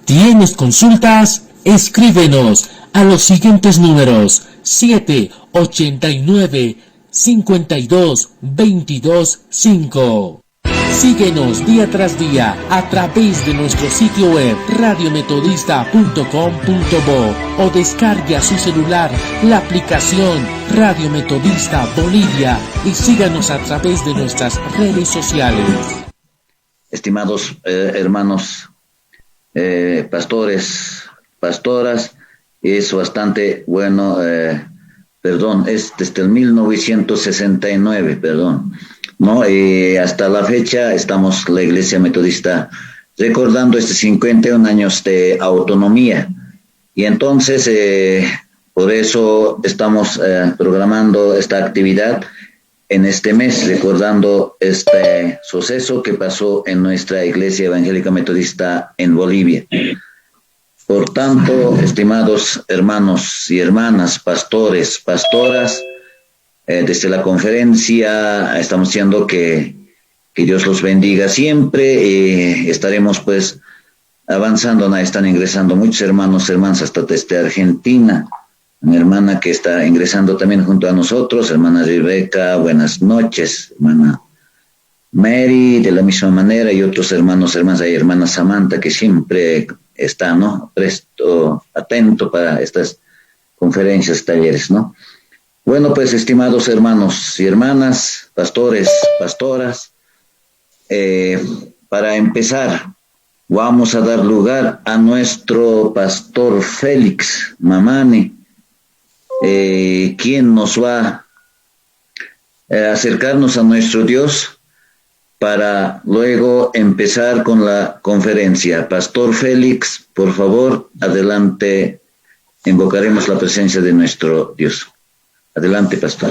¿Tienes consultas? Escríbenos a los siguientes números: 789-52-22-5. Síguenos día tras día a través de nuestro sitio web radiometodista.com.bo o descargue a su celular la aplicación Radio Metodista Bolivia y síganos a través de nuestras redes sociales. Estimados hermanos, pastores, pastoras, es bastante bueno, es desde el 1969, ¿no? Hasta la fecha estamos, la Iglesia Metodista, recordando 51 años de autonomía. Y entonces, por eso estamos programando esta actividad en este mes, recordando este suceso que pasó en nuestra Iglesia Evangélica Metodista en Bolivia. Por tanto, estimados hermanos y hermanas, pastores, pastoras, desde la conferencia estamos diciendo que Dios los bendiga siempre. Estaremos pues avanzando, están ingresando muchos hermanos, hermanas hasta desde Argentina. Una hermana que está ingresando también junto a nosotros, hermana Rebeca, buenas noches, hermana Mary, de la misma manera, y otros hermanos, hermanas, hay hermana Samantha que siempre está, ¿no?, presto, atento para estas conferencias, talleres, ¿no? Bueno, pues, estimados hermanos y hermanas, pastores, pastoras, para empezar, vamos a dar lugar a nuestro pastor Félix Mamani, quien nos va a acercarnos a nuestro Dios para luego empezar con la conferencia. Pastor Félix, por favor, adelante, invocaremos la presencia de nuestro Dios. Adelante, pastor.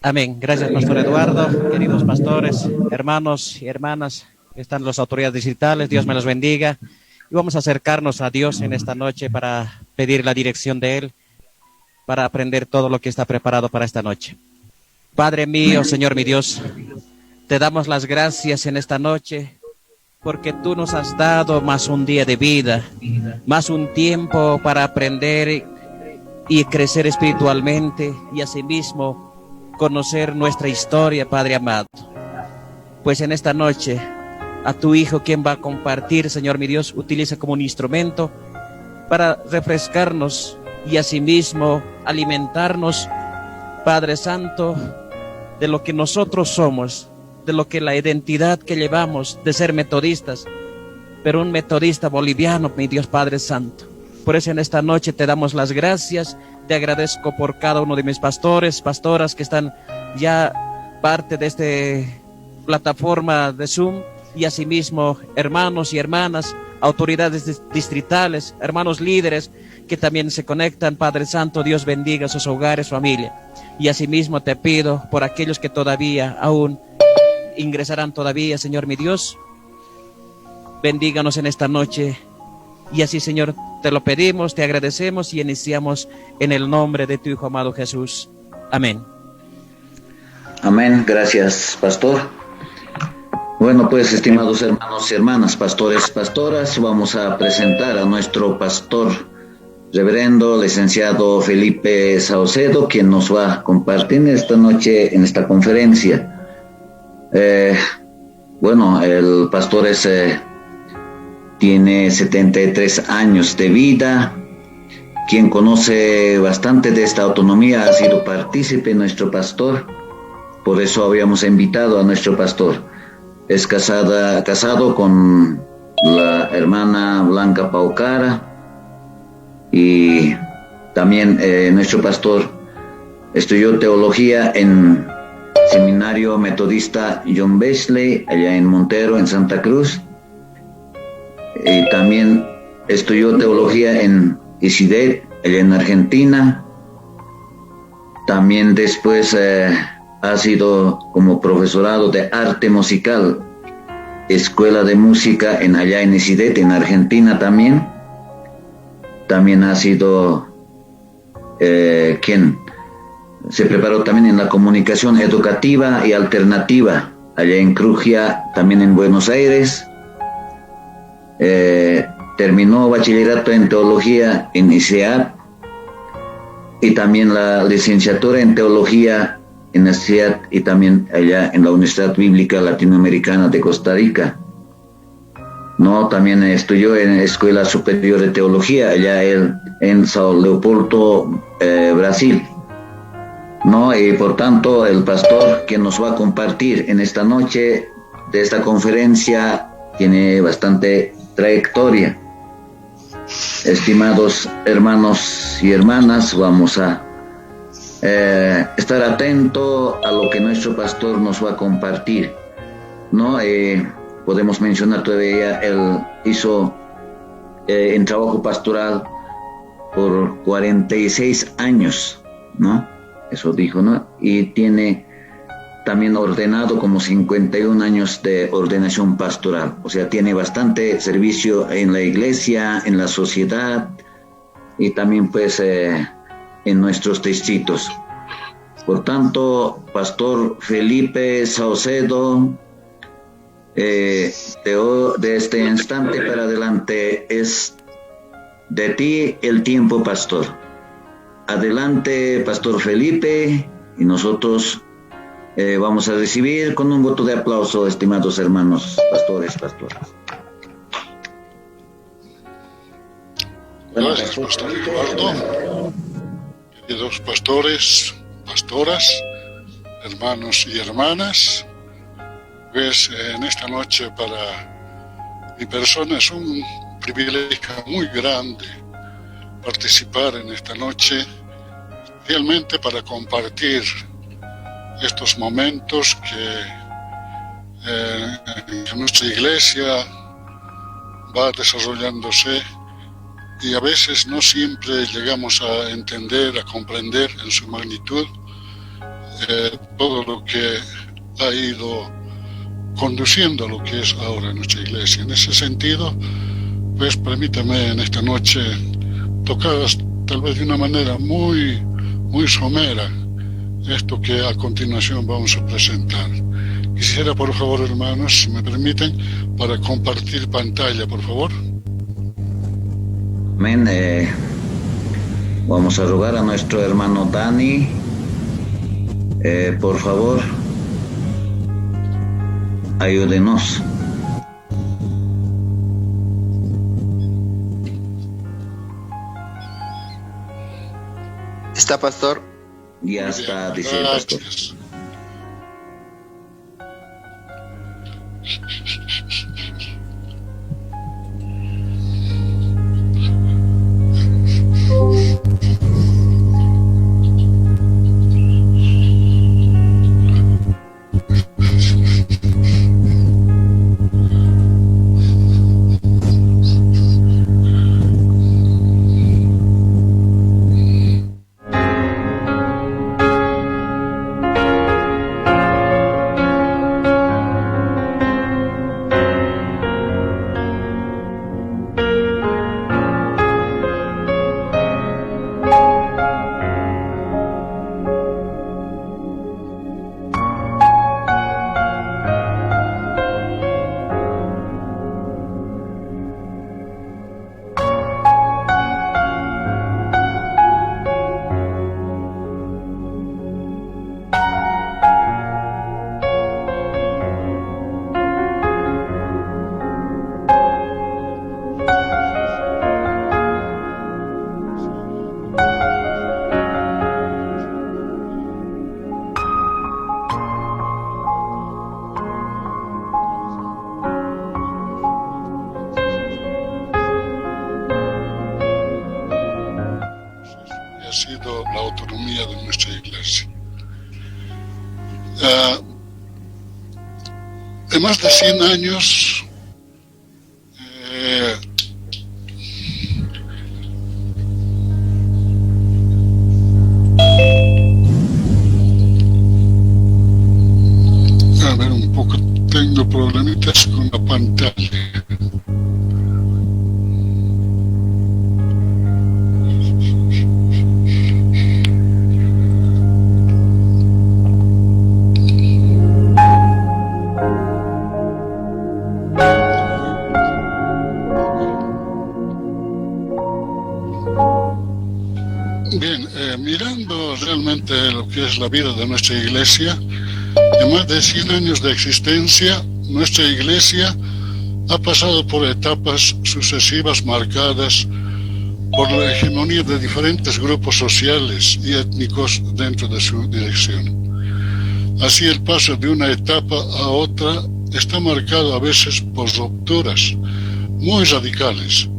Amén. Gracias, pastor Eduardo. Queridos pastores, hermanos y hermanas, están las autoridades distritales, Dios me los bendiga. Y vamos a acercarnos a Dios en esta noche para pedir la dirección de Él, para aprender todo lo que está preparado para esta noche. Padre mío, Señor mi Dios, te damos las gracias en esta noche, porque tú nos has dado más un día de vida, más un tiempo para aprender y crecer espiritualmente y asimismo conocer nuestra historia, Padre amado. Pues en esta noche, a tu Hijo, quien va a compartir, Señor mi Dios, utiliza como un instrumento para refrescarnos y asimismo alimentarnos, Padre Santo, de lo que nosotros somos, de lo que la identidad que llevamos de ser metodistas, pero un metodista boliviano, mi Dios Padre Santo. Por eso en esta noche te damos las gracias, te agradezco por cada uno de mis pastores, pastoras que están ya parte de esta plataforma de Zoom, y asimismo hermanos y hermanas, autoridades distritales, hermanos líderes que también se conectan. Padre Santo, Dios bendiga sus hogares, familia. Y asimismo te pido por aquellos que todavía aún ingresarán todavía, Señor mi Dios, bendíganos en esta noche. Y así, Señor, te lo pedimos, te agradecemos y iniciamos en el nombre de tu Hijo amado Jesús. Amén. Amén. Gracias, pastor. Bueno, pues, estimados hermanos y hermanas, pastores, pastoras, vamos a presentar a nuestro pastor reverendo licenciado Felipe Saucedo, quien nos va a compartir esta noche en esta conferencia. Bueno, el pastor tiene 73 años de vida. Quien conoce bastante de esta autonomía ha sido partícipe nuestro pastor, por eso habíamos invitado a nuestro pastor. Es casado con la hermana Blanca Paucara, y también nuestro pastor estudió teología en Seminario Metodista John Wesley, allá en Montero, en Santa Cruz. Y también estudió teología en ISIDET, allá en Argentina. También después ha sido como profesorado de arte musical, escuela de música allá en ISIDET, en Argentina también. También ha sido quien se preparó también en la comunicación educativa y alternativa, allá en Crugia, también en Buenos Aires. terminó bachillerato en teología en ICEAD y también la licenciatura en teología en ICEAD y también allá en la Universidad Bíblica Latinoamericana de Costa Rica. No, también estudió en la Escuela Superior de Teología allá en Sao Leopoldo, Brasil. No, y por tanto el pastor que nos va a compartir en esta noche de esta conferencia tiene bastante trayectoria. Estimados hermanos y hermanas, vamos a estar atento a lo que nuestro pastor nos va a compartir, ¿no? Podemos mencionar todavía, él hizo en trabajo pastoral por 46 años, ¿no? Eso dijo, ¿no? Y tiene también ordenado como 51 años de ordenación pastoral. O sea, tiene bastante servicio en la iglesia, en la sociedad y también pues en nuestros distritos. Por tanto, Pastor Felipe Saucedo, de este instante para adelante es de ti el tiempo, pastor. Adelante, Pastor Felipe, y nosotros vamos a recibir con un voto de aplauso, estimados hermanos, pastores, pastoras. Gracias, Pastor Eduardo. Queridos pastores, pastoras, hermanos y hermanas, pues en esta noche para mi persona es un privilegio muy grande participar en esta noche, realmente para compartir estos momentos que nuestra iglesia va desarrollándose y a veces no siempre llegamos a entender, a comprender en su magnitud todo lo que ha ido conduciendo a lo que es ahora nuestra iglesia. En ese sentido, pues permítame en esta noche tocar tal vez de una manera muy somera esto que a continuación vamos a presentar. Quisiera, por favor, hermanos, si me permiten, para compartir pantalla, por favor. Amén. Vamos a rogar a nuestro hermano Dani, por favor, ayúdenos. ¿Está, pastor? Ya está, dice el pastor. La autonomía de nuestra iglesia. De más de 100 años, a ver un poco, tengo problemitas con la pantalla. que es la vida de nuestra iglesia. En más de 100 años de existencia, nuestra iglesia ha pasado por etapas sucesivas marcadas por la hegemonía de diferentes grupos sociales y étnicos dentro de su dirección. Así, el paso de una etapa a otra está marcado a veces por rupturas muy radicales,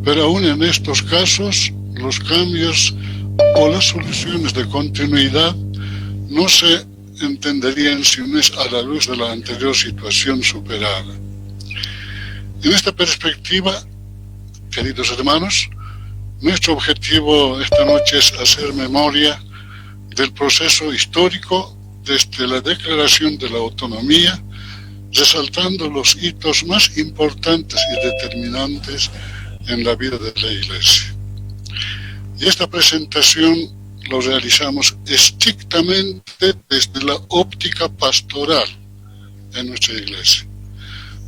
pero aún en estos casos los cambios o las soluciones de continuidad no se entenderían si no es a la luz de la anterior situación superada. En esta perspectiva, queridos hermanos, nuestro objetivo esta noche es hacer memoria del proceso histórico desde la declaración de la autonomía, resaltando los hitos más importantes y determinantes en la vida de la Iglesia. Y esta presentación lo realizamos estrictamente desde la óptica pastoral en nuestra Iglesia,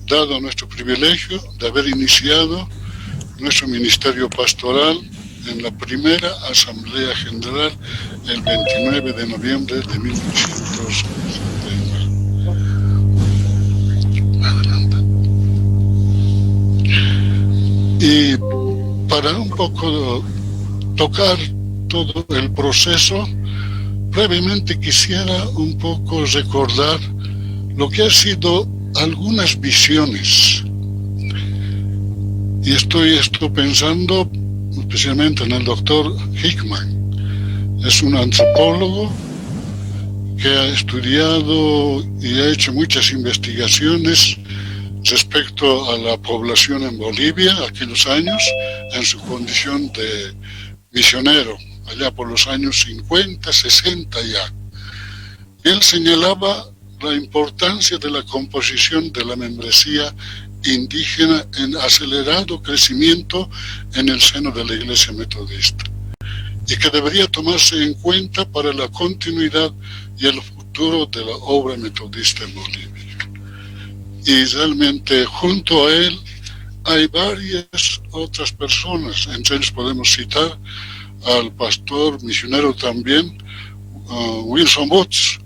dado nuestro privilegio de haber iniciado nuestro ministerio pastoral en la primera Asamblea General el 29 de noviembre de 1969. Adelante. Y para un poco tocar todo el proceso, brevemente quisiera un poco recordar lo que han sido algunas visiones. Y estoy pensando especialmente en el doctor Hickman. Es un antropólogo que ha estudiado y ha hecho muchas investigaciones respecto a la población en Bolivia aquellos años, en su condición de misionero, allá por los años 50, 60 ya. Él señalaba la importancia de la composición de la membresía indígena en acelerado crecimiento en el seno de la Iglesia Metodista, y que debería tomarse en cuenta para la continuidad y el futuro de la obra metodista en Bolivia. Y realmente junto a él hay varias otras personas. Entre ellos podemos citar al pastor misionero también, Wilson Booth,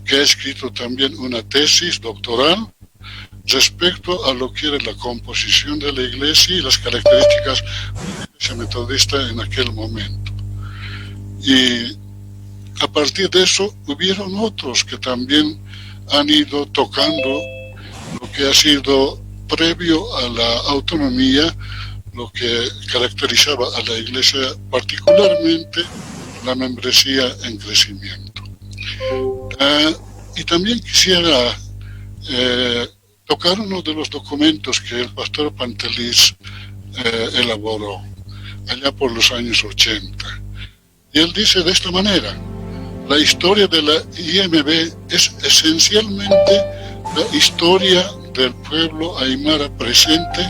que ha escrito también una tesis doctoral respecto a lo que era la composición de la iglesia y las características de la iglesia metodista en aquel momento. Y a partir de eso hubieron otros que también han ido tocando lo que ha sido previo a la autonomía, lo que caracterizaba a la iglesia, particularmente la membresía en crecimiento. Y también quisiera tocar uno de los documentos que el pastor Pantelis elaboró allá por los años 80. Y él dice de esta manera: la historia de la IMB es esencialmente la historia del pueblo aymara presente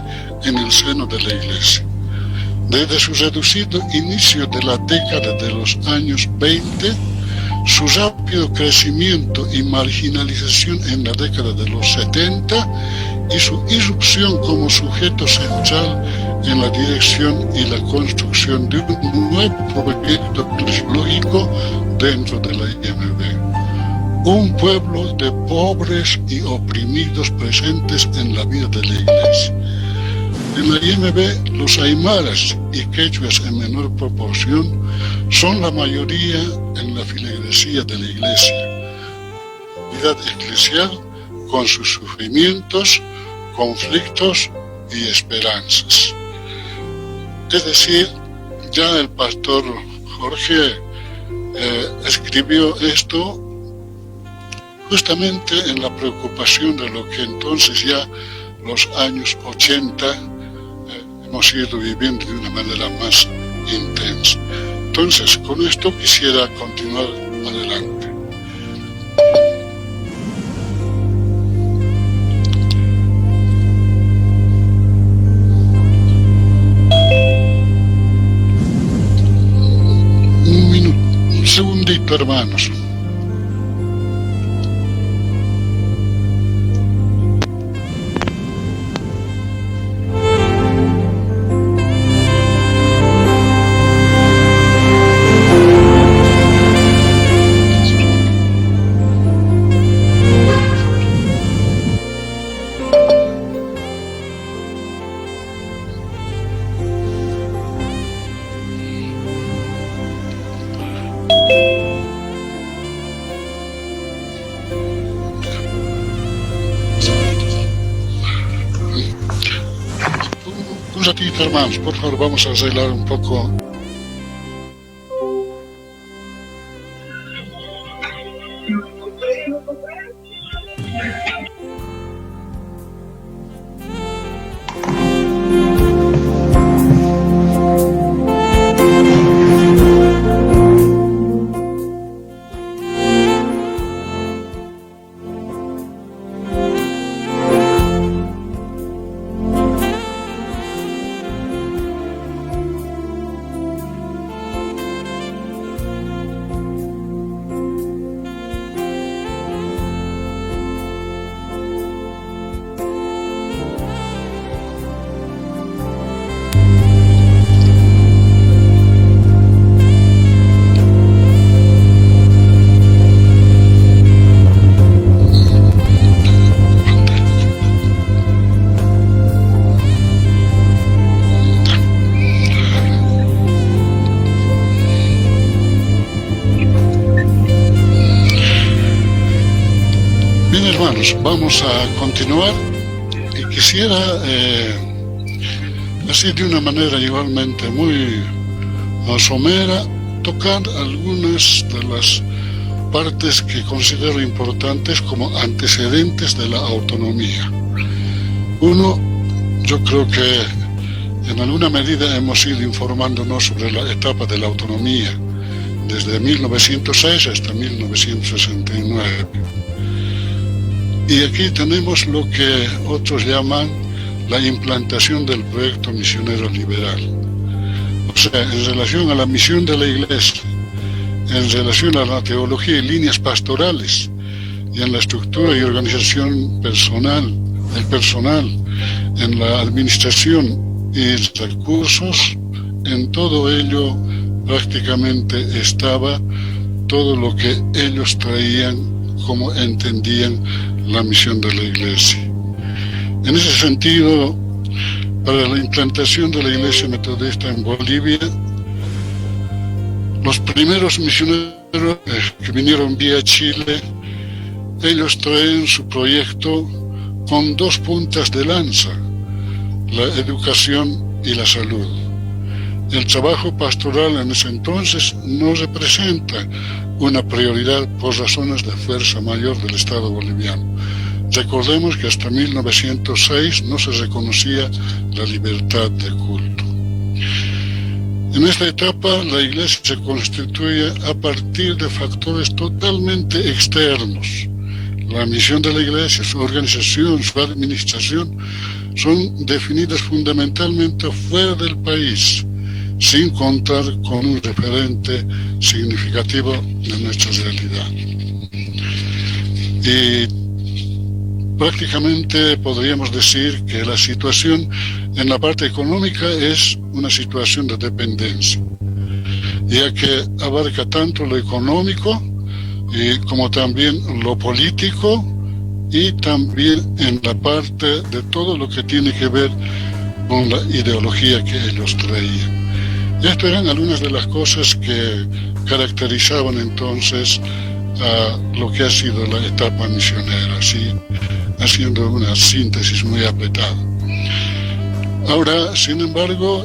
en el seno de la iglesia. Desde su reducido inicio de la década de los años 20, su rápido crecimiento y marginalización en la década de los 70 y su irrupción como sujeto central en la dirección y la construcción de un nuevo proyecto eclesiológico dentro de la IMB. Un pueblo de pobres y oprimidos presentes en la vida de la iglesia. En la IMB, los aymaras y quechuas en menor proporción son la mayoría en la feligresía de la iglesia. Unidad eclesial con sus sufrimientos, conflictos y esperanzas. Es decir, ya el pastor Jorge escribió esto justamente en la preocupación de lo que entonces ya los años 80 hemos ido viviendo de una manera más intensa. Entonces, con esto quisiera continuar adelante. Un segundito, hermanos. Un ratito, hermanos, por favor, vamos a arreglar un poco. Vamos a continuar y quisiera, así de una manera igualmente muy somera, tocar algunas de las partes que considero importantes como antecedentes de la autonomía. Uno, yo creo que en alguna medida hemos ido informándonos sobre la etapa de la autonomía desde 1906 hasta 1969. Y aquí tenemos lo que otros llaman la implantación del proyecto misionero liberal. O sea, en relación a la misión de la Iglesia, en relación a la teología y líneas pastorales, y en la estructura y organización del personal, en la administración y recursos, en todo ello prácticamente estaba todo lo que ellos traían como entendían la misión de la Iglesia. En ese sentido, para la implantación de la Iglesia Metodista en Bolivia, los primeros misioneros que vinieron vía Chile, ellos traen su proyecto con dos puntas de lanza: la educación y la salud. El trabajo pastoral en ese entonces no representa una prioridad por razones de fuerza mayor del Estado boliviano. Recordemos que hasta 1906 no se reconocía la libertad de culto. En esta etapa la Iglesia se constituye a partir de factores totalmente externos. La misión de la Iglesia, su organización, su administración son definidas fundamentalmente fuera del país, sin contar con un referente significativo de nuestra realidad. Y prácticamente podríamos decir que la situación en la parte económica es una situación de dependencia, ya que abarca tanto lo económico como también lo político, y también en la parte de todo lo que tiene que ver con la ideología que ellos traían. Estas eran algunas de las cosas que caracterizaban entonces a lo que ha sido la etapa misionera, ¿sí? Haciendo una síntesis muy apretada. Ahora, sin embargo,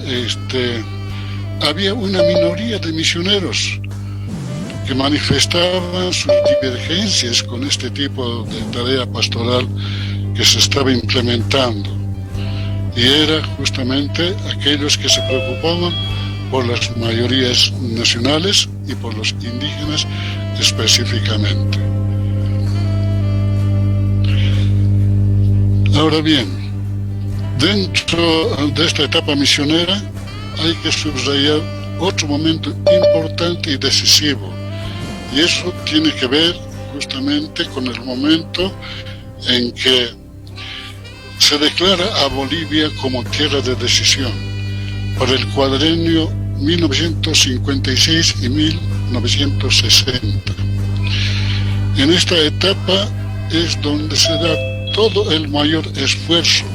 había una minoría de misioneros que manifestaban sus divergencias con este tipo de tarea pastoral que se estaba implementando, y era justamente aquellos que se preocupaban por las mayorías nacionales y por los indígenas específicamente. Ahora bien, dentro de esta etapa misionera hay que subrayar otro momento importante y decisivo, y eso tiene que ver justamente con el momento en que se declara a Bolivia como tierra de decisión para el cuadrenio 1956 y 1960. En esta etapa es donde se da todo el mayor esfuerzo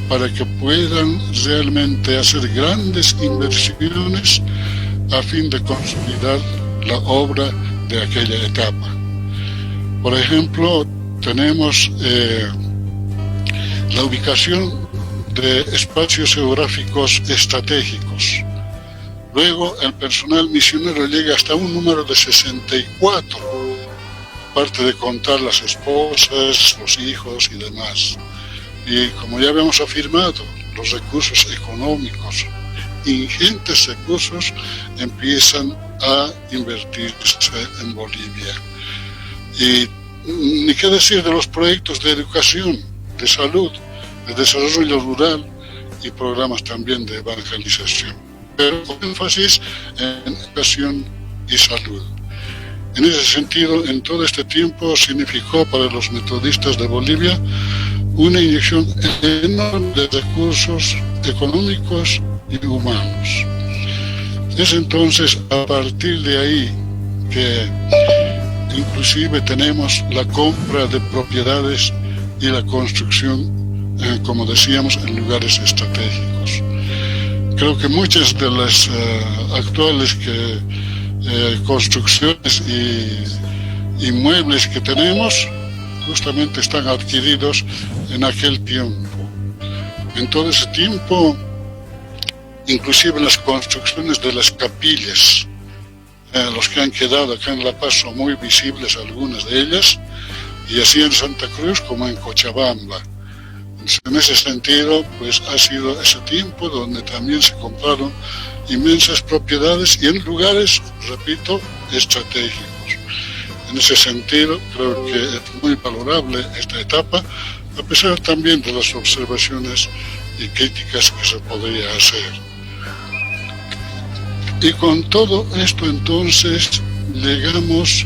para que puedan realmente hacer grandes inversiones a fin de consolidar la obra de aquella etapa. Por ejemplo, tenemos la ubicación de espacios geográficos estratégicos. Luego el personal misionero llega hasta un número de 64, aparte de contar las esposas, los hijos y demás. Y como ya habíamos afirmado, los recursos económicos, ingentes recursos, empiezan a invertirse en Bolivia. Y ni qué decir de los proyectos de educación, de salud, de desarrollo rural y programas también de evangelización, pero con énfasis en educación y salud. En ese sentido, en todo este tiempo significó para los metodistas de Bolivia una inyección enorme de recursos económicos y humanos. Es entonces a partir de ahí que inclusive tenemos la compra de propiedades y la construcción, como decíamos, en lugares estratégicos. Creo que muchas de las actuales construcciones y inmuebles que tenemos justamente están adquiridos en aquel tiempo. En todo ese tiempo, inclusive las construcciones de las capillas, los que han quedado acá en La Paz son muy visibles algunas de ellas, y así en Santa Cruz como en Cochabamba. En ese sentido, pues ha sido ese tiempo donde también se compraron inmensas propiedades y en lugares, repito, estratégicos. En ese sentido, creo que es muy valorable esta etapa, a pesar también de las observaciones y críticas que se podría hacer. Y con todo esto, entonces, llegamos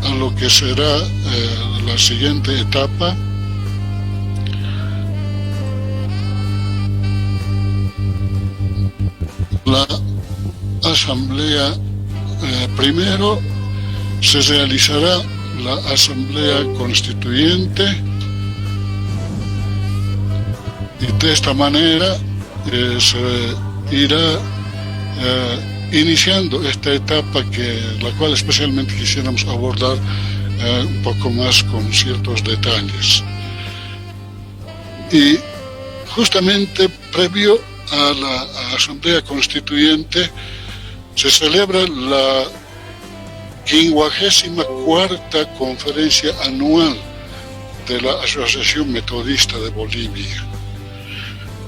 a lo que será la siguiente etapa, la asamblea. Primero se realizará la asamblea constituyente y de esta manera se irá iniciando esta etapa la cual especialmente quisiéramos abordar un poco más con ciertos detalles. Y justamente previo a la Asamblea Constituyente se celebra la 54ª Conferencia Anual de la Asociación Metodista de Bolivia.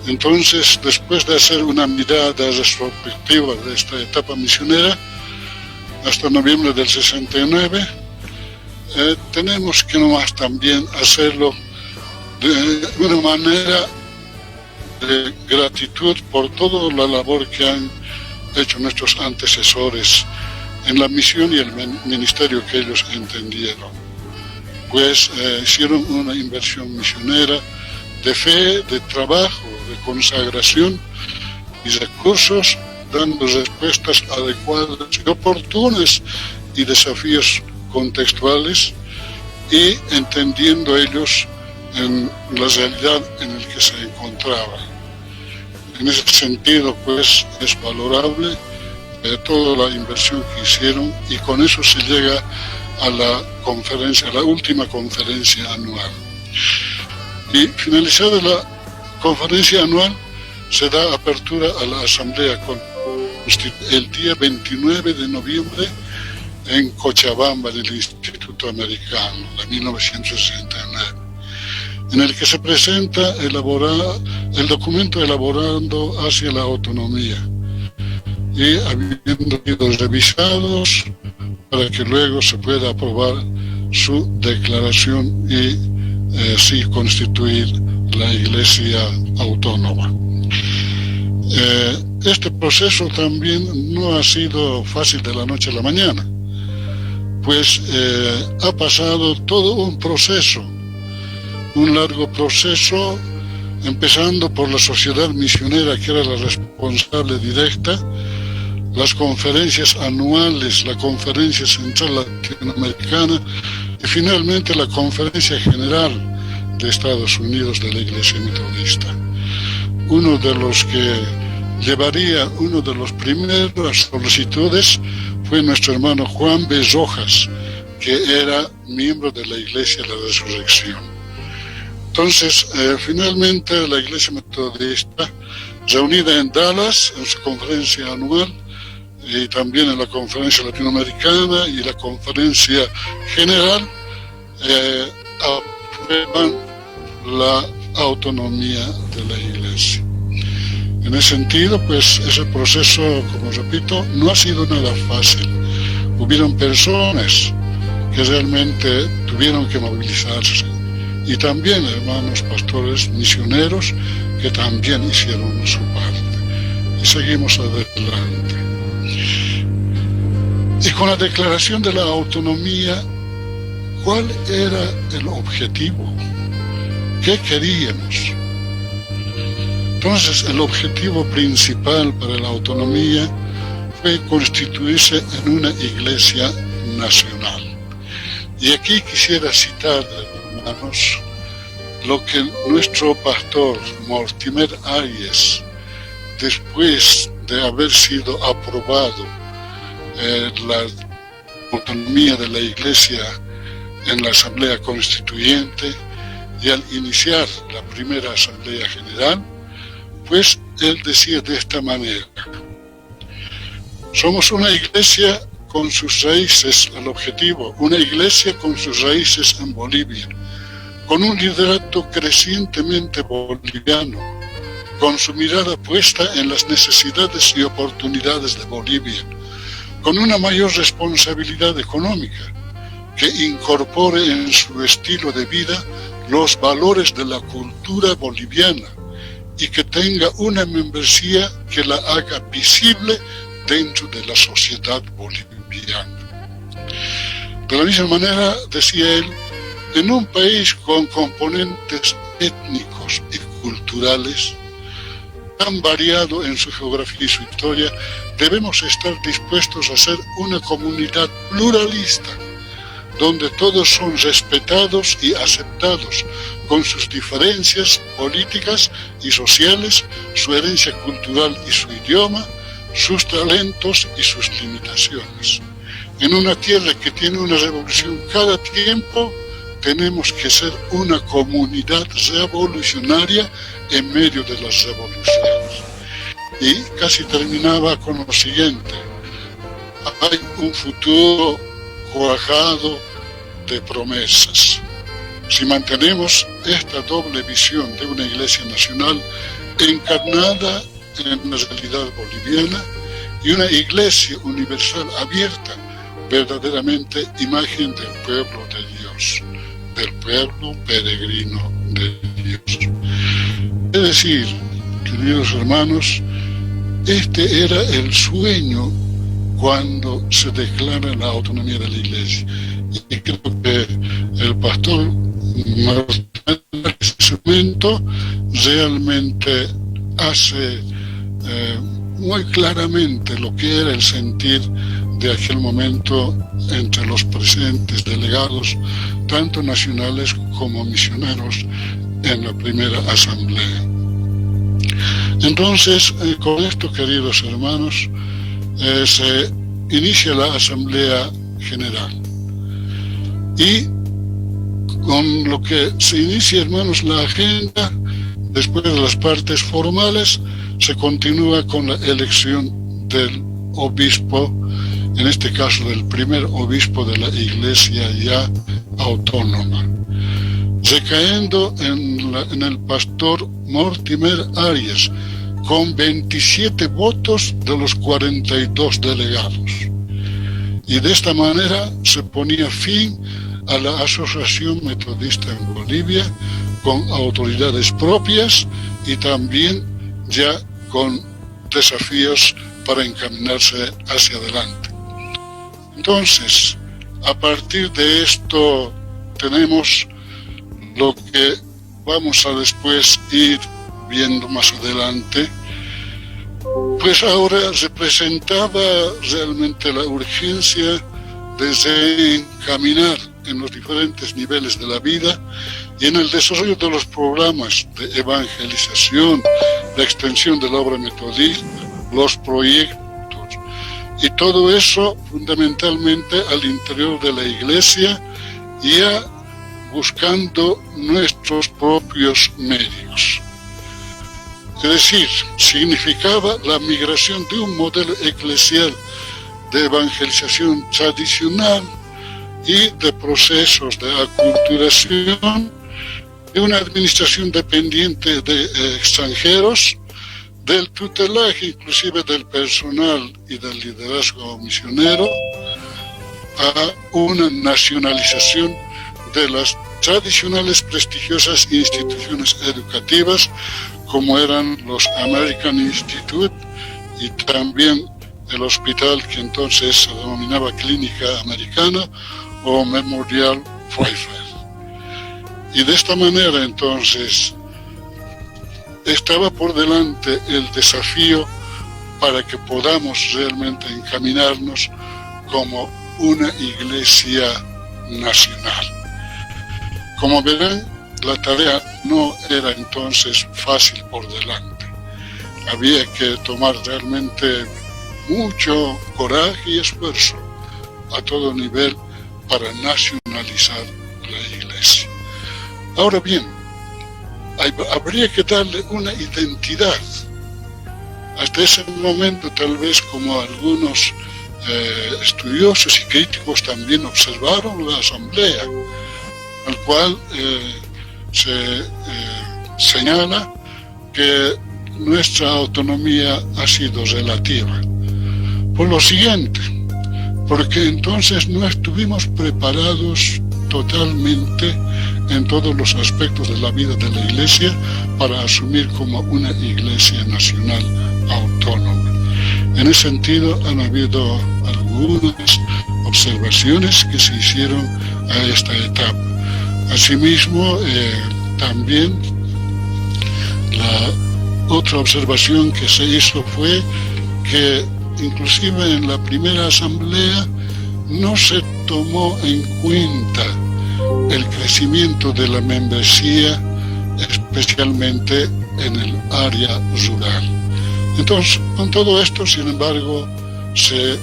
Entonces, después de hacer una mirada retrospectiva de esta etapa misionera, hasta noviembre del 69, tenemos que nomás también hacerlo de una manera de gratitud por toda la labor que han hecho nuestros antecesores en la misión y el ministerio que ellos entendieron. Pues hicieron una inversión misionera de fe, de trabajo, de consagración y recursos, dando respuestas adecuadas y oportunas y desafíos contextuales, y entendiendo ellos en la realidad en la que se encontraban. En ese sentido, pues, es valorable toda la inversión que hicieron, y con eso se llega a la conferencia, a la última conferencia anual. Y finalizada la conferencia anual, se da apertura a la asamblea el día 29 de noviembre en Cochabamba, del Instituto Americano, de 1969, en el que se presenta el documento elaborando hacia la autonomía, y habiendo sido revisados para que luego se pueda aprobar su declaración y sí constituir la Iglesia Autónoma. Este proceso también no ha sido fácil de la noche a la mañana, pues ha pasado todo un proceso, un largo proceso, empezando por la sociedad misionera, que era la responsable directa, las conferencias anuales, la Conferencia Central Latinoamericana y finalmente la Conferencia General de Estados Unidos de la Iglesia Metodista. Uno de los que llevaría una de las primeras solicitudes fue nuestro hermano Juan B. Rojas, que era miembro de la Iglesia de la Resurrección. Entonces, finalmente la Iglesia Metodista, reunida en Dallas en su conferencia anual y también en la conferencia latinoamericana y la conferencia general, aprueban la autonomía de la Iglesia. En ese sentido, pues ese proceso, como repito, no ha sido nada fácil. Hubieron personas que realmente tuvieron que movilizarse y también hermanos pastores misioneros que también hicieron su parte. Y seguimos adelante. Y con la declaración de la autonomía, ¿cuál era el objetivo? ¿Qué queríamos? Entonces, el objetivo principal para la autonomía fue constituirse en una iglesia nacional. Y aquí quisiera citar, hermanos, lo que nuestro pastor Mortimer Arias, después de haber sido aprobado la autonomía de la iglesia en la Asamblea Constituyente y al iniciar la primera Asamblea General, pues él decía de esta manera: somos una iglesia con sus raíces, el objetivo, una iglesia con sus raíces en Bolivia, con un liderato crecientemente boliviano, con su mirada puesta en las necesidades y oportunidades de Bolivia, con una mayor responsabilidad económica, que incorpore en su estilo de vida los valores de la cultura boliviana y que tenga una membresía que la haga visible dentro de la sociedad boliviana. De la misma manera, decía él, en un país con componentes étnicos y culturales tan variado en su geografía y su historia, debemos estar dispuestos a ser una comunidad pluralista, donde todos son respetados y aceptados con sus diferencias políticas y sociales, su herencia cultural y su idioma, sus talentos y sus limitaciones. En una tierra que tiene una revolución cada tiempo, tenemos que ser una comunidad revolucionaria en medio de las revoluciones. Y casi terminaba con lo siguiente: hay un futuro cuajado de promesas. Si mantenemos esta doble visión de una iglesia nacional encarnada en la realidad boliviana y una iglesia universal abierta, verdaderamente imagen del pueblo de Dios, del pueblo peregrino de Dios. Es decir, queridos hermanos, este era el sueño cuando se declara la autonomía de la iglesia. Y creo que el pastor Martín en ese momento realmente hace muy claramente lo que era el sentir de aquel momento entre los presentes delegados, tanto nacionales como misioneros, en la primera asamblea. Entonces, con esto, queridos hermanos, se inicia la Asamblea General. Y con lo que se inicia, hermanos, la agenda, después de las partes formales, se continúa con la elección del obispo, en este caso del primer obispo de la Iglesia ya autónoma, recayendo en el pastor Mortimer Arias, con 27 votos de los 42 delegados. Y de esta manera se ponía fin a la Asociación Metodista en Bolivia, con autoridades propias y también ya con desafíos para encaminarse hacia adelante. Entonces, a partir de esto tenemos lo que vamos a después ir viendo más adelante. Pues ahora representaba realmente la urgencia de encaminar en los diferentes niveles de la vida y en el desarrollo de los programas de evangelización, la extensión de la obra metodista, los proyectos, y todo eso fundamentalmente al interior de la iglesia, ya buscando nuestros propios medios. Es decir, significaba la migración de un modelo eclesial de evangelización tradicional y de procesos de aculturación, de una administración dependiente de extranjeros, del tutelaje inclusive del personal y del liderazgo misionero, a una nacionalización de las tradicionales prestigiosas instituciones educativas como eran los American Institute y también el hospital que entonces se denominaba Clínica Americana o Memorial Pfeiffer. Y de esta manera entonces estaba por delante el desafío para que podamos realmente encaminarnos como una iglesia nacional. Como verán, la tarea no era entonces fácil por delante. Había que tomar realmente mucho coraje y esfuerzo a todo nivel para nacionalizar la iglesia. Ahora bien, habría que darle una identidad. Hasta ese momento, tal vez como algunos estudiosos y críticos también observaron la asamblea, al cual se señala que nuestra autonomía ha sido relativa. Por lo siguiente, porque entonces no estuvimos preparados totalmente en todos los aspectos de la vida de la iglesia para asumir como una iglesia nacional autónoma. En ese sentido han habido algunas observaciones que se hicieron a esta etapa. Asimismo, también la otra observación que se hizo fue que inclusive en la primera asamblea no se tomó en cuenta el crecimiento de la membresía, especialmente en el área rural. Entonces, con todo esto, sin embargo, se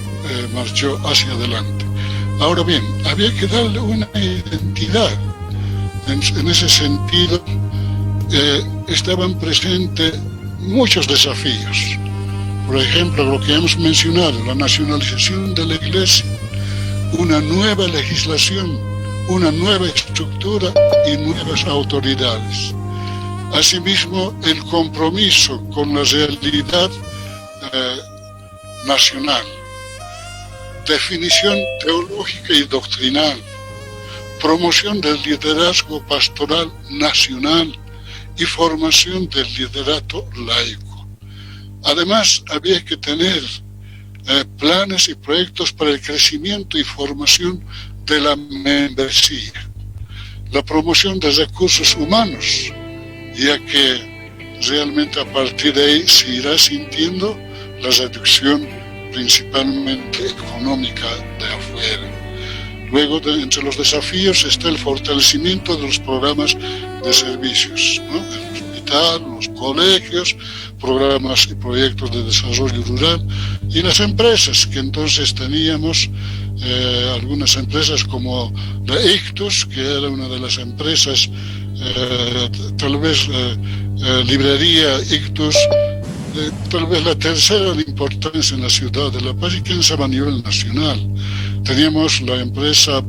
marchó hacia adelante. Ahora bien, había que darle una identidad. En ese sentido, estaban presentes muchos desafíos. Por ejemplo, lo que hemos mencionado, la nacionalización de la iglesia, una nueva legislación, una nueva estructura y nuevas autoridades. Asimismo, el compromiso con la realidad nacional, definición teológica y doctrinal, promoción del liderazgo pastoral nacional y formación del liderato laico. Además, había que tener planes y proyectos para el crecimiento y formación de la membresía, la promoción de recursos humanos, ya que realmente a partir de ahí se irá sintiendo la reducción principalmente económica de afuera. Luego, entre los desafíos está el fortalecimiento de los programas de servicios, ¿no? El hospital, los colegios, programas y proyectos de desarrollo rural y las empresas, que entonces teníamos algunas empresas como la Ictus, que era una de las empresas, tal vez librería Ictus, tal vez la tercera de importancia en la ciudad de La Paz y quién sabe a nivel nacional. Teníamos la empresa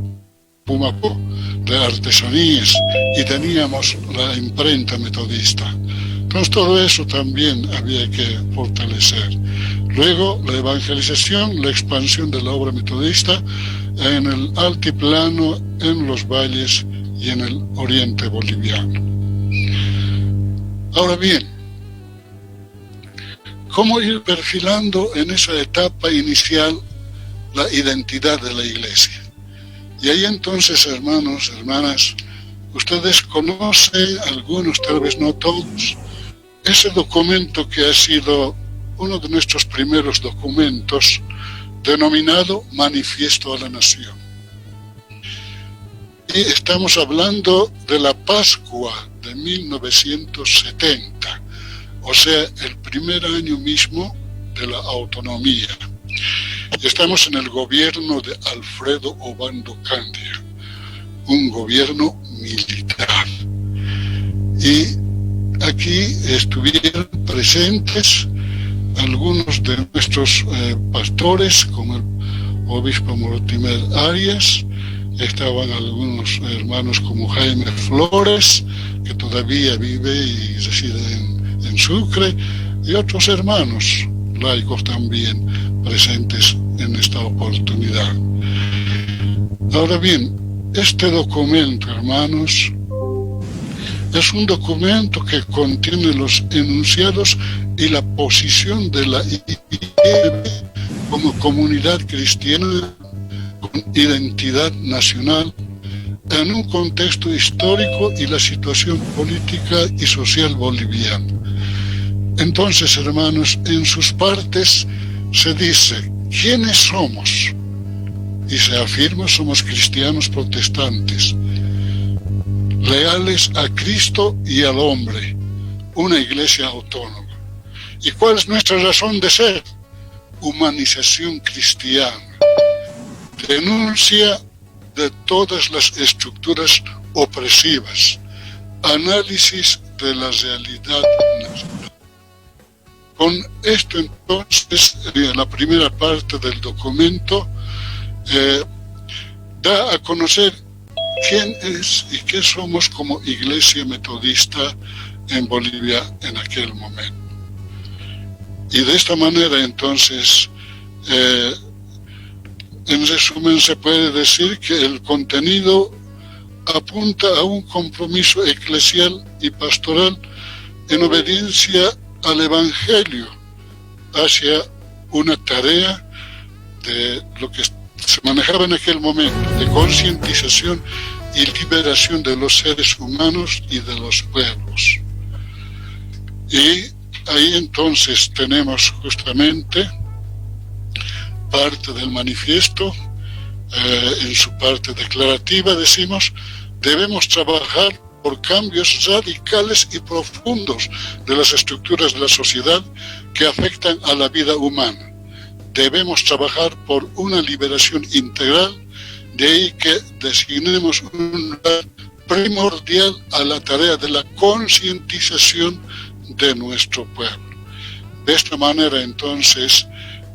Pumaco de artesanías y teníamos la imprenta metodista. Entonces todo eso también había que fortalecer. Luego la evangelización, la expansión de la obra metodista en el altiplano, en los valles y en el oriente boliviano. Ahora bien, ¿cómo ir perfilando en esa etapa inicial la identidad de la iglesia? Y ahí entonces, hermanos, hermanas, ustedes conocen, algunos tal vez no todos, ese documento que ha sido uno de nuestros primeros documentos, denominado Manifiesto a la Nación. Y estamos hablando de la Pascua de 1970, o sea, el primer año mismo de la autonomía. Estamos en el gobierno de Alfredo Obando Candia, un gobierno militar. Y aquí estuvieron presentes algunos de nuestros pastores, como el obispo Mortimer Arias. Estaban algunos hermanos como Jaime Flores, que todavía vive y reside en Sucre, y otros hermanos laicos también presentes en esta oportunidad. Ahora bien, este documento, hermanos, es un documento que contiene los enunciados y la posición de la IEB como comunidad cristiana con identidad nacional en un contexto histórico y la situación política y social boliviana. Entonces, hermanos, en sus partes se dice quiénes somos, y se afirma: somos cristianos protestantes, leales a Cristo y al hombre, una iglesia autónoma. ¿Y cuál es nuestra razón de ser? Humanización cristiana, denuncia de todas las estructuras opresivas, análisis de la realidad nacional. Con esto, entonces, la primera parte del documento da a conocer quién es y qué somos como Iglesia Metodista en Bolivia en aquel momento. Y de esta manera, entonces, en resumen, se puede decir que el contenido apunta a un compromiso eclesial y pastoral en obediencia al Evangelio hacia una tarea de lo que se manejaba en aquel momento, de concientización y liberación de los seres humanos y de los pueblos. Y ahí entonces tenemos justamente parte del manifiesto. En su parte declarativa decimos: debemos trabajar por cambios radicales y profundos de las estructuras de la sociedad que afectan a la vida humana. Debemos trabajar por una liberación integral, de ahí que designemos un lugar primordial a la tarea de la concientización de nuestro pueblo. De esta manera, entonces,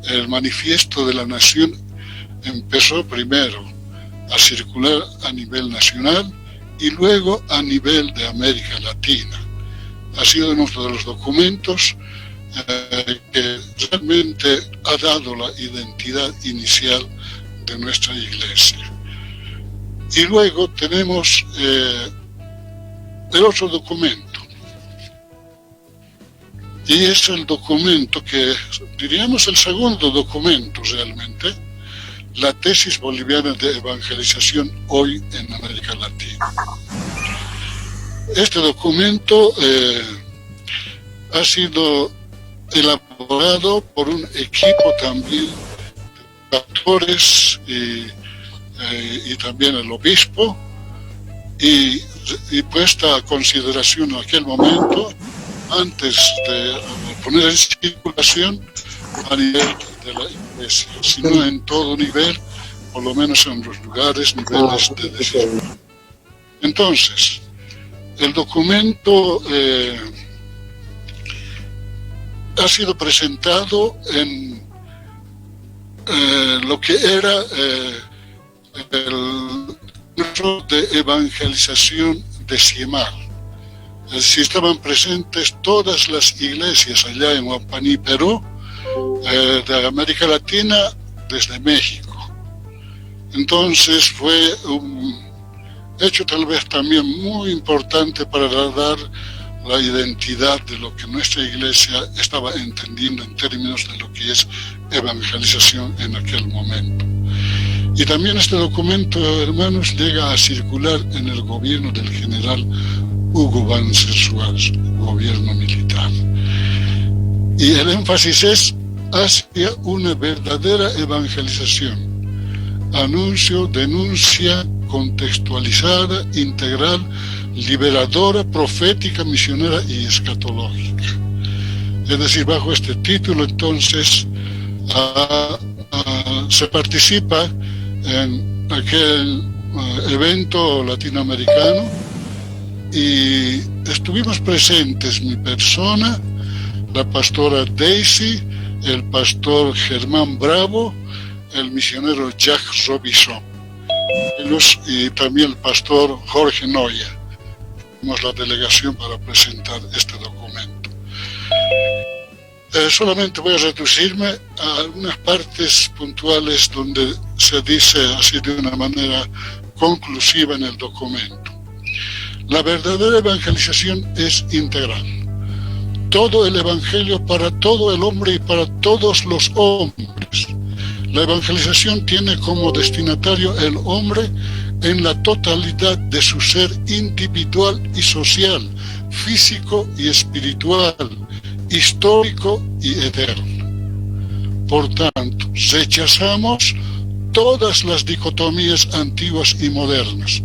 el manifiesto de la nación empezó primero a circular a nivel nacional y luego a nivel de América Latina. Ha sido uno de los documentos que realmente ha dado la identidad inicial de nuestra iglesia. Y luego tenemos el otro documento. Y es el documento que, diríamos, el segundo documento realmente, la tesis boliviana de evangelización hoy en América Latina. Este documento ha sido elaborado por un equipo también de pastores y también el obispo, y puesta a consideración en aquel momento, antes de poner en circulación a nivel de la iglesia, sino en todo nivel, por lo menos en los niveles de decisión. Entonces, el documento ha sido presentado en lo que era el centro de evangelización de Siemal. Es decir, estaban presentes todas las iglesias allá en Huampaní, Perú, de América Latina, desde México. Entonces fue un hecho tal vez también muy importante para dar la identidad de lo que nuestra iglesia estaba entendiendo en términos de lo que es evangelización en aquel momento. Y también este documento, hermanos, llega a circular en el gobierno del general Hugo Banzer-Suárez, gobierno militar. Y el énfasis es hacia una verdadera evangelización, anuncio, denuncia, contextualizada, integral, liberadora, profética, misionera y escatológica. Es decir, bajo este título, entonces, se participa en aquel evento latinoamericano y estuvimos presentes mi persona, la pastora Daisy, el pastor Germán Bravo, el misionero Jacques Robinson y también el pastor Jorge Noya. Tuvimos la delegación para presentar este documento. Solamente voy a reducirme a algunas partes puntuales donde se dice así de una manera conclusiva en el documento. La verdadera evangelización es integral. Todo el evangelio para todo el hombre y para todos los hombres. La evangelización tiene como destinatario el hombre en la totalidad de su ser individual y social, físico y espiritual, histórico y eterno. Por tanto, rechazamos todas las dicotomías antiguas y modernas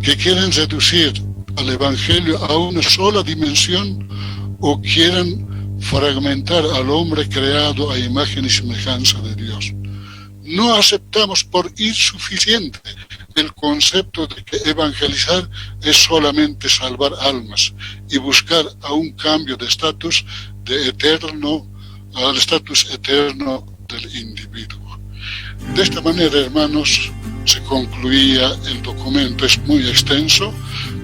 que quieren reducir al Evangelio a una sola dimensión o quieran fragmentar al hombre creado a imagen y semejanza de Dios. No aceptamos por insuficiente el concepto de que evangelizar es solamente salvar almas y buscar a un cambio de estatus al estatus eterno del individuo. De esta manera, hermanos, se concluía el documento. Es muy extenso.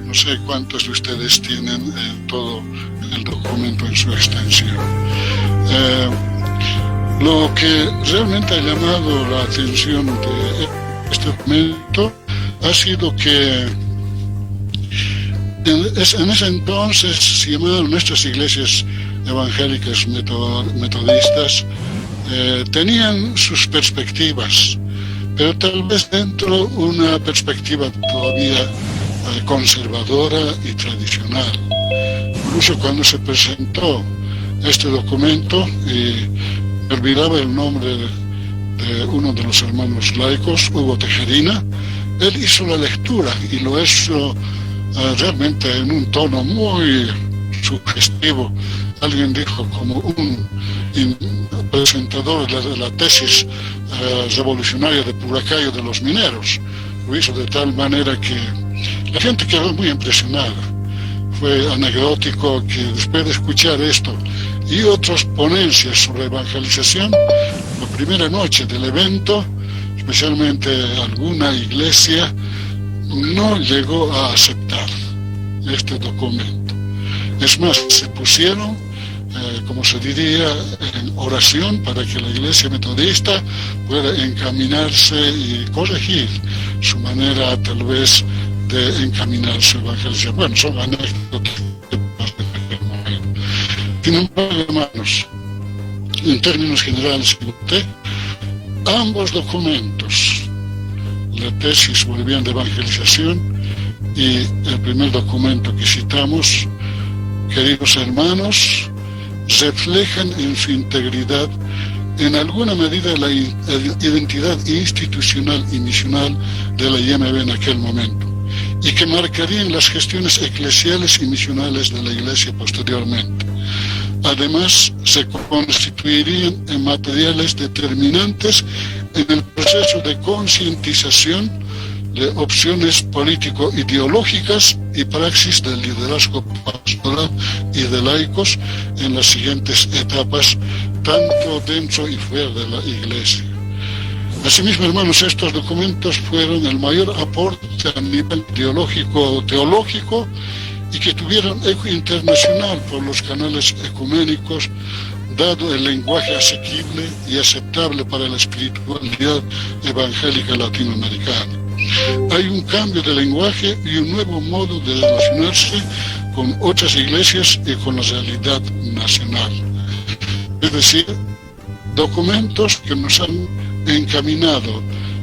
No sé cuántos de ustedes tienen todo el documento en su extensión. Lo que realmente ha llamado la atención de este documento ha sido que en ese entonces se llamaban nuestras iglesias evangélicas metodistas, tenían sus perspectivas, pero tal vez dentro de una perspectiva todavía conservadora y tradicional. Incluso cuando se presentó este documento, me olvidaba el nombre de uno de los hermanos laicos, Hugo Tejerina, él hizo la lectura y lo hizo realmente en un tono muy sugestivo. Alguien dijo como un presentador de la tesis revolucionaria de Puracayo de los mineros. Lo hizo de tal manera que la gente quedó muy impresionada. Fue anecdótico que después de escuchar esto y otras ponencias sobre evangelización, la primera noche del evento, especialmente alguna iglesia, no llegó a aceptar este documento. Es más, se pusieron, como se diría, en oración para que la iglesia metodista pueda encaminarse y corregir su manera tal vez de encaminar su evangelización. Bueno, son anécdotas. Sin embargo, hermanos, en términos generales, ambos documentos, la tesis boliviana de evangelización y el primer documento que citamos, queridos hermanos, reflejan en su integridad en alguna medida la identidad institucional y misional de la IMB en aquel momento, y que marcarían las gestiones eclesiales y misionales de la Iglesia posteriormente. Además, se constituirían en materiales determinantes en el proceso de concientización de opciones político-ideológicas y praxis del liderazgo pastoral y de laicos en las siguientes etapas, tanto dentro y fuera de la Iglesia. Asimismo, hermanos, estos documentos fueron el mayor aporte a nivel teológico y que tuvieron eco internacional por los canales ecuménicos, dado el lenguaje asequible y aceptable para la espiritualidad evangélica latinoamericana. Hay un cambio de lenguaje y un nuevo modo de relacionarse con otras iglesias y con la realidad nacional. Es decir, documentos que nos han encaminado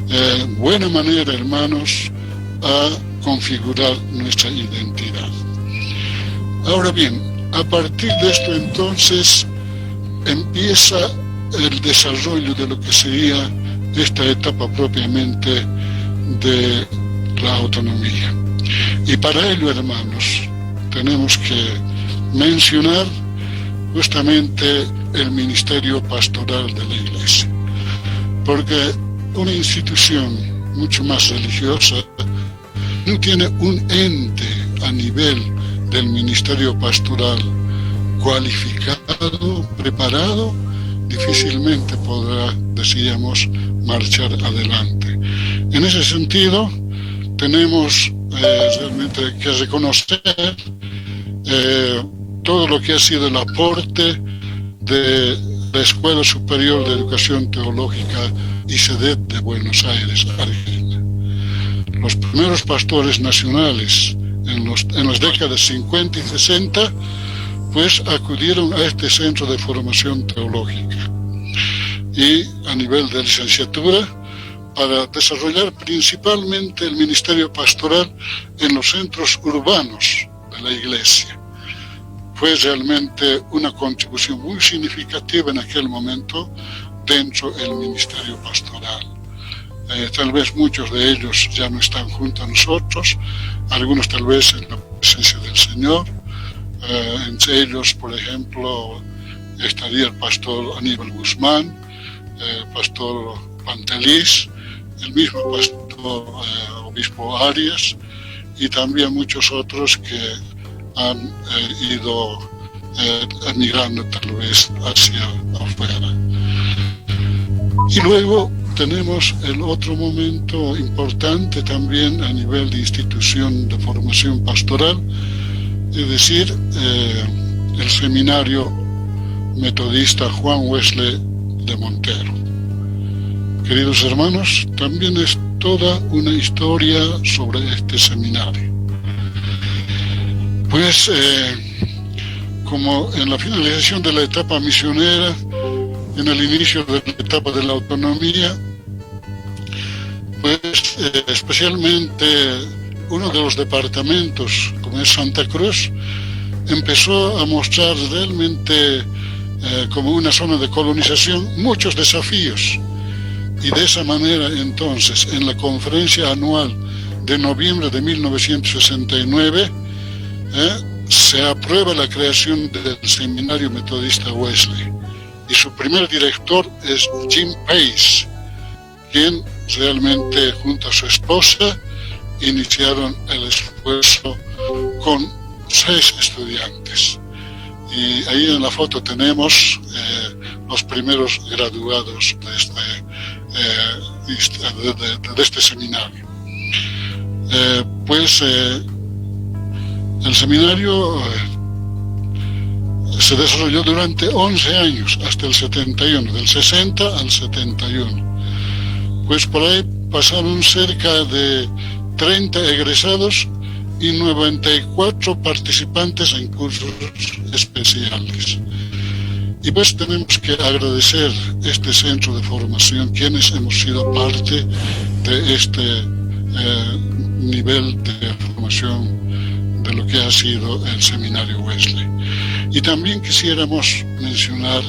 en buena manera, hermanos, a configurar nuestra identidad. Ahora bien, a partir de esto entonces empieza el desarrollo de lo que sería esta etapa propiamente de la autonomía. Y para ello, hermanos, tenemos que mencionar justamente el ministerio pastoral de la Iglesia, porque una institución mucho más religiosa, no tiene un ente a nivel del ministerio pastoral cualificado, preparado, difícilmente podrá, decíamos, marchar adelante. En ese sentido, tenemos realmente que reconocer todo lo que ha sido el aporte de la Escuela Superior de Educación Teológica ICEDET de Buenos Aires, Argentina. Los primeros pastores nacionales en las décadas 50 y 60 pues acudieron a este centro de formación teológica y a nivel de licenciatura para desarrollar principalmente el ministerio pastoral en los centros urbanos de la iglesia. Fue realmente una contribución muy significativa en aquel momento dentro del ministerio pastoral. Tal vez muchos de ellos ya no están junto a nosotros, algunos tal vez en la presencia del Señor. Entre ellos, por ejemplo, estaría el pastor Aníbal Guzmán, pastor Pantelis, el mismo pastor obispo Arias, y también muchos otros que han ido emigrando tal vez hacia afuera. Y luego tenemos el otro momento importante también a nivel de institución de formación pastoral, es decir, el seminario metodista Juan Wesley de Montero. Queridos hermanos, también es toda una historia sobre este seminario. Pues, como en la finalización de la etapa misionera, en el inicio de la etapa de la autonomía, pues especialmente uno de los departamentos, como es Santa Cruz, empezó a mostrar realmente como una zona de colonización muchos desafíos. Y de esa manera, entonces, en la conferencia anual de noviembre de 1969, se aprueba la creación del Seminario Metodista Wesley. Y su primer director es Jim Pace, quien realmente, junto a su esposa, iniciaron el esfuerzo con 6 estudiantes. Y ahí en la foto tenemos los primeros graduados de este seminario. El seminario se desarrolló durante 11 años, hasta el 71, del 60 al 71. Pues por ahí pasaron cerca de 30 egresados y 94 participantes en cursos especiales. Y pues tenemos que agradecer este centro de formación, quienes hemos sido parte de este nivel de formación de lo que ha sido el Seminario Wesley. Y también quisiéramos mencionar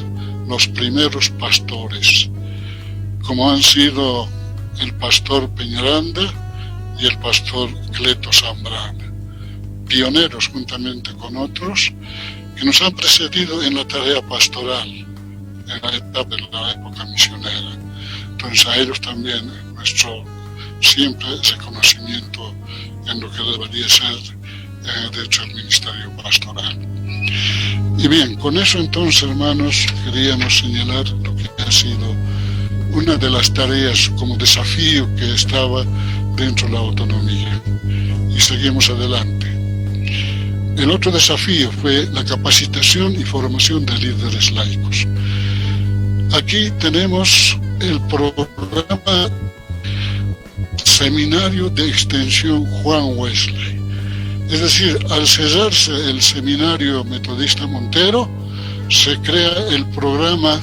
los primeros pastores, como han sido el pastor Peñaranda y el pastor Cleto Zambrana, pioneros juntamente con otros que nos han precedido en la tarea pastoral en la etapa de la época misionera. Entonces a ellos también nuestro siempre reconocimiento en lo que debería ser de hecho el ministerio pastoral. Y bien, con eso entonces, hermanos, queríamos señalar lo que ha sido una de las tareas como desafío que estaba dentro de la autonomía. Y seguimos adelante. El otro desafío fue la capacitación y formación de líderes laicos. Aquí tenemos el programa Seminario de Extensión Juan Wesley. Es decir, al cerrarse el Seminario Metodista Montero, se crea el programa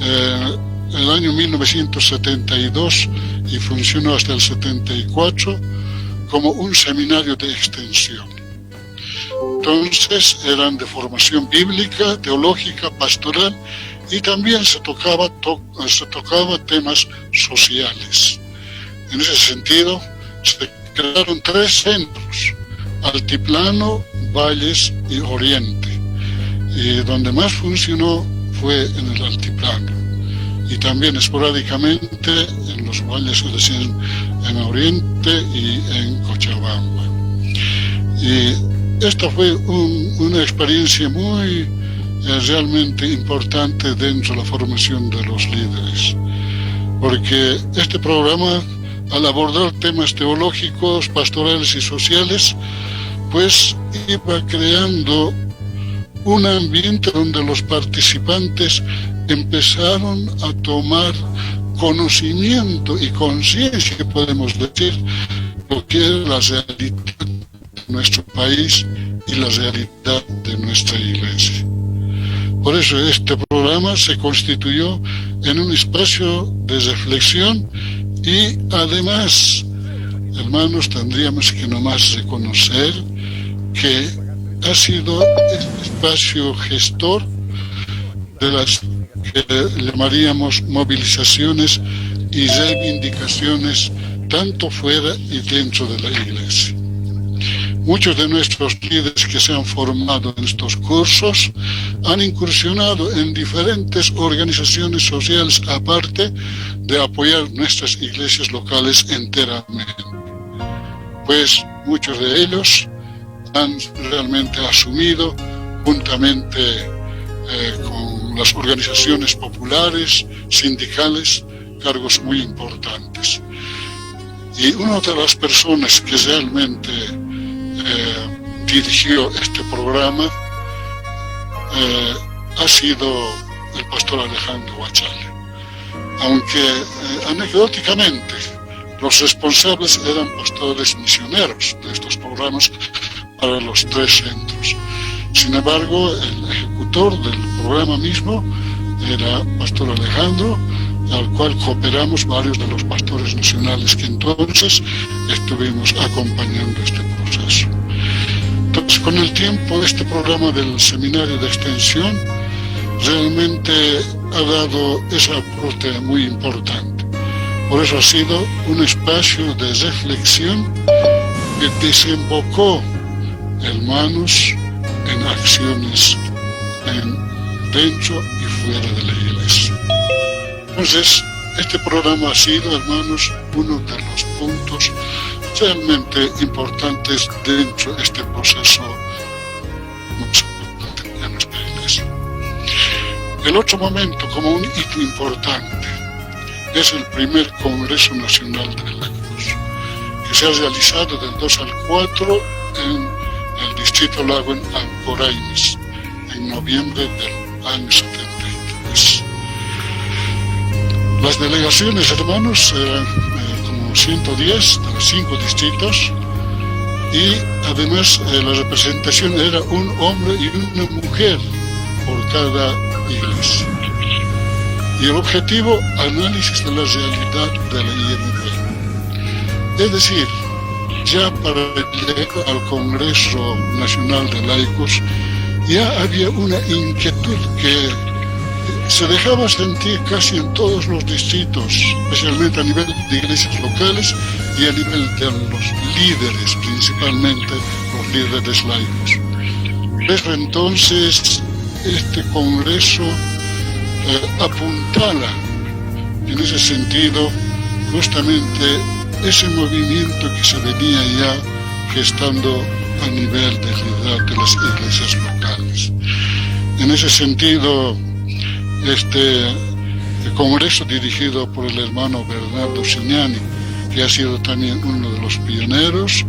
el año 1972 y funcionó hasta el 74 como un seminario de extensión. Entonces eran de formación bíblica, teológica, pastoral, y también se tocaba temas sociales. En ese sentido, se crearon 3 centros: Altiplano, Valles y Oriente. Y donde más funcionó fue en el Altiplano. y también esporádicamente en los valles en Oriente y en Cochabamba. Y esta fue una experiencia muy realmente importante dentro de la formación de los líderes, porque este programa, al abordar temas teológicos, pastorales y sociales, pues iba creando un ambiente donde los participantes empezaron a tomar conocimiento y conciencia, podemos decir, lo que es la realidad de nuestro país y la realidad de nuestra iglesia. Por eso este programa se constituyó en un espacio de reflexión y además, hermanos, tendríamos que nomás reconocer que ha sido este espacio gestor de las que llamaríamos movilizaciones y reivindicaciones tanto fuera y dentro de la iglesia. Muchos de nuestros líderes que se han formado en estos cursos han incursionado en diferentes organizaciones sociales aparte de apoyar nuestras iglesias locales enteramente. Pues muchos de ellos han realmente asumido juntamente con las organizaciones populares, sindicales, cargos muy importantes. Y una de las personas que realmente dirigió este programa ha sido el pastor Alejandro Huachale. Aunque anecdóticamente los responsables eran pastores misioneros de estos programas para los 3 centros. Sin embargo, el ejecutor del programa mismo era pastor Alejandro, al cual cooperamos varios de los pastores nacionales que entonces estuvimos acompañando este proceso. Entonces, con el tiempo, este programa del seminario de extensión realmente ha dado ese aporte muy importante. Por eso ha sido un espacio de reflexión que desembocó, hermanos, en acciones dentro y fuera de la iglesia. Entonces, este programa ha sido, hermanos, uno de los puntos realmente importantes dentro de este proceso en nuestra iglesia. El otro momento, como un hito importante, es el primer Congreso Nacional de Laicos, que se ha realizado del 2 al 4 en el Distrito Lago en Ancoraimes, en noviembre del año 73. Las delegaciones, hermanos, eran como 110 de los 5 distritos, y además la representación era un hombre y una mujer por cada iglesia. Y el objetivo, análisis de la realidad de la INB. Es decir, ya para llegar al Congreso Nacional de Laicos, ya había una inquietud que se dejaba sentir casi en todos los distritos, especialmente a nivel de iglesias locales y a nivel de los líderes, principalmente los líderes laicos. Desde entonces, este Congreso apuntala en ese sentido justamente ese movimiento que se venía ya gestando a nivel de las iglesias locales. En ese sentido, este congreso dirigido por el hermano Bernardo Signani, que ha sido también uno de los pioneros,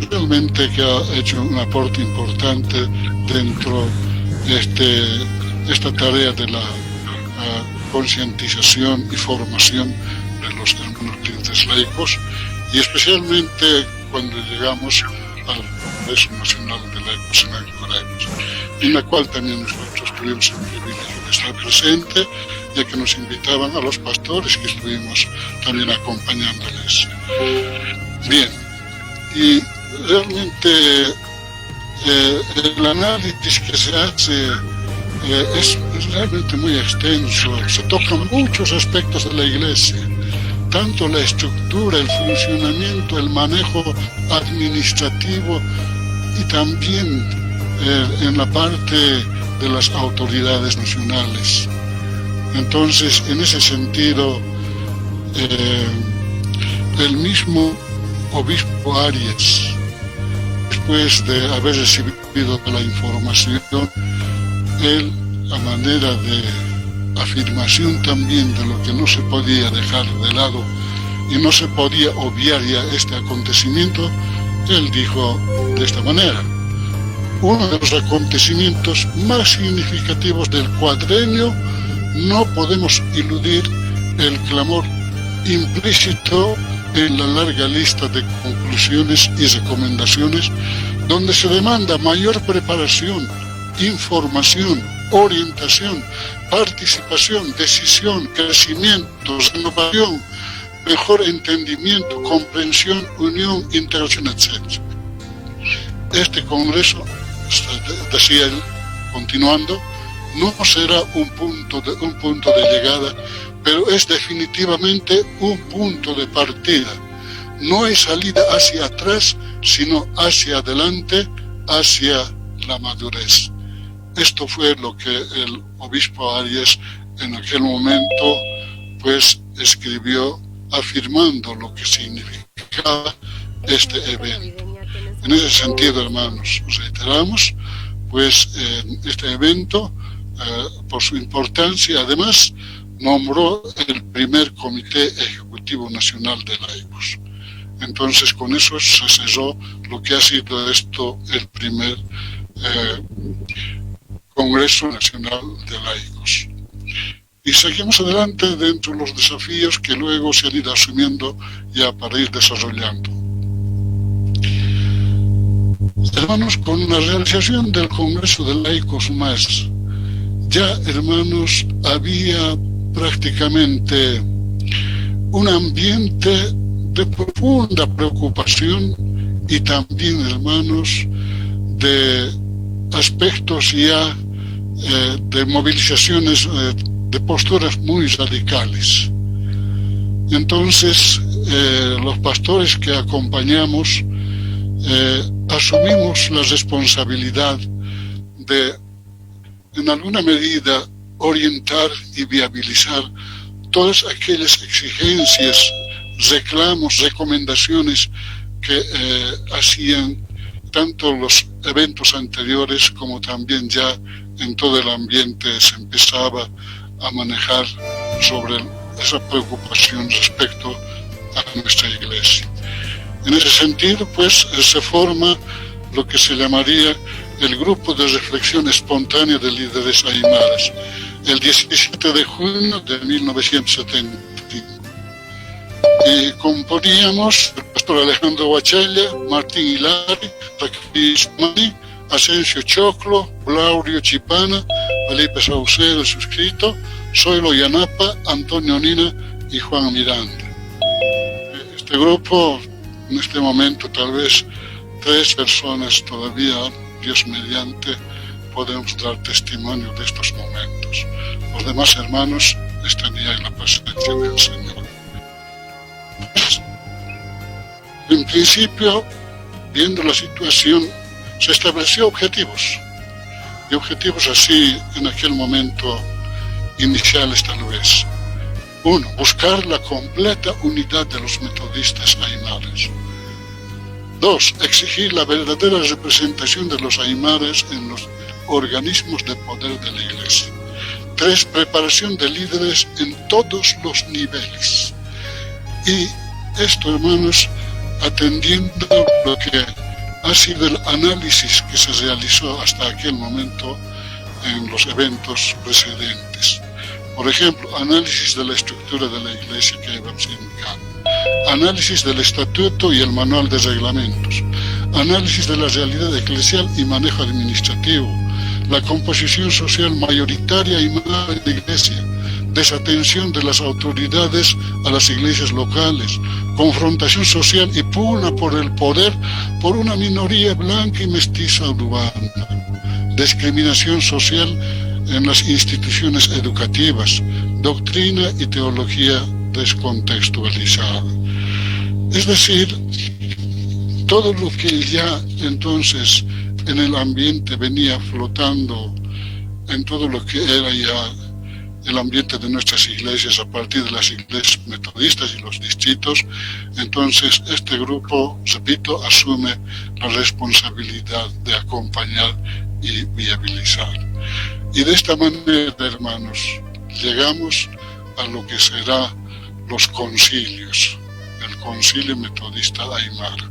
realmente que ha hecho un aporte importante dentro de esta tarea de la concientización y formación de los hermanos líderes laicos, y especialmente cuando llegamos al Congreso Nacional de Laicos en Ancoraimes, en la cual también nosotros tuvimos el privilegio de estar presente, ya que nos invitaban a los pastores que estuvimos también acompañándoles. Bien, y realmente el análisis que se hace es realmente muy extenso, se tocan muchos aspectos de la iglesia, tanto la estructura, el funcionamiento, el manejo administrativo y también en la parte de las autoridades nacionales. Entonces, en ese sentido, el mismo obispo Arias, después de haber recibido la información, él, a manera de afirmación también de lo que no se podía dejar de lado y no se podía obviar ya este acontecimiento, él dijo de esta manera: uno de los acontecimientos más significativos del cuadrenio, no podemos eludir el clamor implícito en la larga lista de conclusiones y recomendaciones, donde se demanda mayor preparación, información, orientación, participación, decisión, crecimiento, renovación, mejor entendimiento, comprensión, unión, integración, etc. Este Congreso, decía él, continuando, no será un punto de llegada, pero es definitivamente un punto de partida. No hay salida hacia atrás, sino hacia adelante, hacia la madurez. Esto fue lo que el obispo Arias en aquel momento pues escribió, afirmando lo que significaba este evento. En ese sentido, hermanos, reiteramos pues este evento, por su importancia, además nombró el primer Comité Ejecutivo Nacional de Laicos. Entonces, con eso se cerró lo que ha sido esto el primer Congreso Nacional de Laicos. Y seguimos adelante dentro de los desafíos que luego se han ido asumiendo ya para ir desarrollando. Hermanos, con la realización del Congreso de Laicos más, ya, hermanos, había prácticamente un ambiente de profunda preocupación y también, hermanos, de aspectos ya de movilizaciones, de posturas muy radicales. Entonces, los pastores que acompañamos asumimos la responsabilidad de, en alguna medida, orientar y viabilizar todas aquellas exigencias, reclamos, recomendaciones que hacían tanto los eventos anteriores como también ya en todo el ambiente se empezaba a manejar sobre esa preocupación respecto a nuestra iglesia. En ese sentido, pues, se forma lo que se llamaría el Grupo de Reflexión Espontánea de Líderes Aymaras, el 17 de junio de 1975. Y componíamos el pastor Alejandro Huachella, Martín Hilari, Raquel Ismani, Asensio Choclo, Laurio Chipana, Felipe Saucedo, suscrito, Zoilo Yanapa, Antonio Nina y Juan Miranda. Este grupo, en este momento, tal vez 3 personas todavía, Dios mediante, podemos dar testimonio de estos momentos. Los demás hermanos están ya en la presencia del Señor. En principio, viendo la situación, se estableció objetivos, y objetivos así en aquel momento iniciales tal vez. 1. Buscar la completa unidad de los metodistas aymaras. 2. Exigir la verdadera representación de los aymaras en los organismos de poder de la Iglesia. 3. Preparación de líderes en todos los niveles. Y esto, hermanos, atendiendo lo que ha sido el análisis que se realizó hasta aquel momento en los eventos precedentes. Por ejemplo, análisis de la estructura de la Iglesia que íbamos indicando, análisis del estatuto y el manual de reglamentos, análisis de la realidad eclesial y manejo administrativo, la composición social mayoritaria y mala de la Iglesia, desatención de las autoridades a las iglesias locales, confrontación social y pugna por el poder por una minoría blanca y mestiza urbana, discriminación social en las instituciones educativas, doctrina y teología descontextualizada. Es decir, todo lo que ya entonces en el ambiente venía flotando en todo lo que era ya el ambiente de nuestras iglesias a partir de las iglesias metodistas y los distritos. Entonces este grupo, repito, asume la responsabilidad de acompañar y viabilizar. Y de esta manera, hermanos, llegamos a lo que será los concilios, el Concilio Metodista Aymara.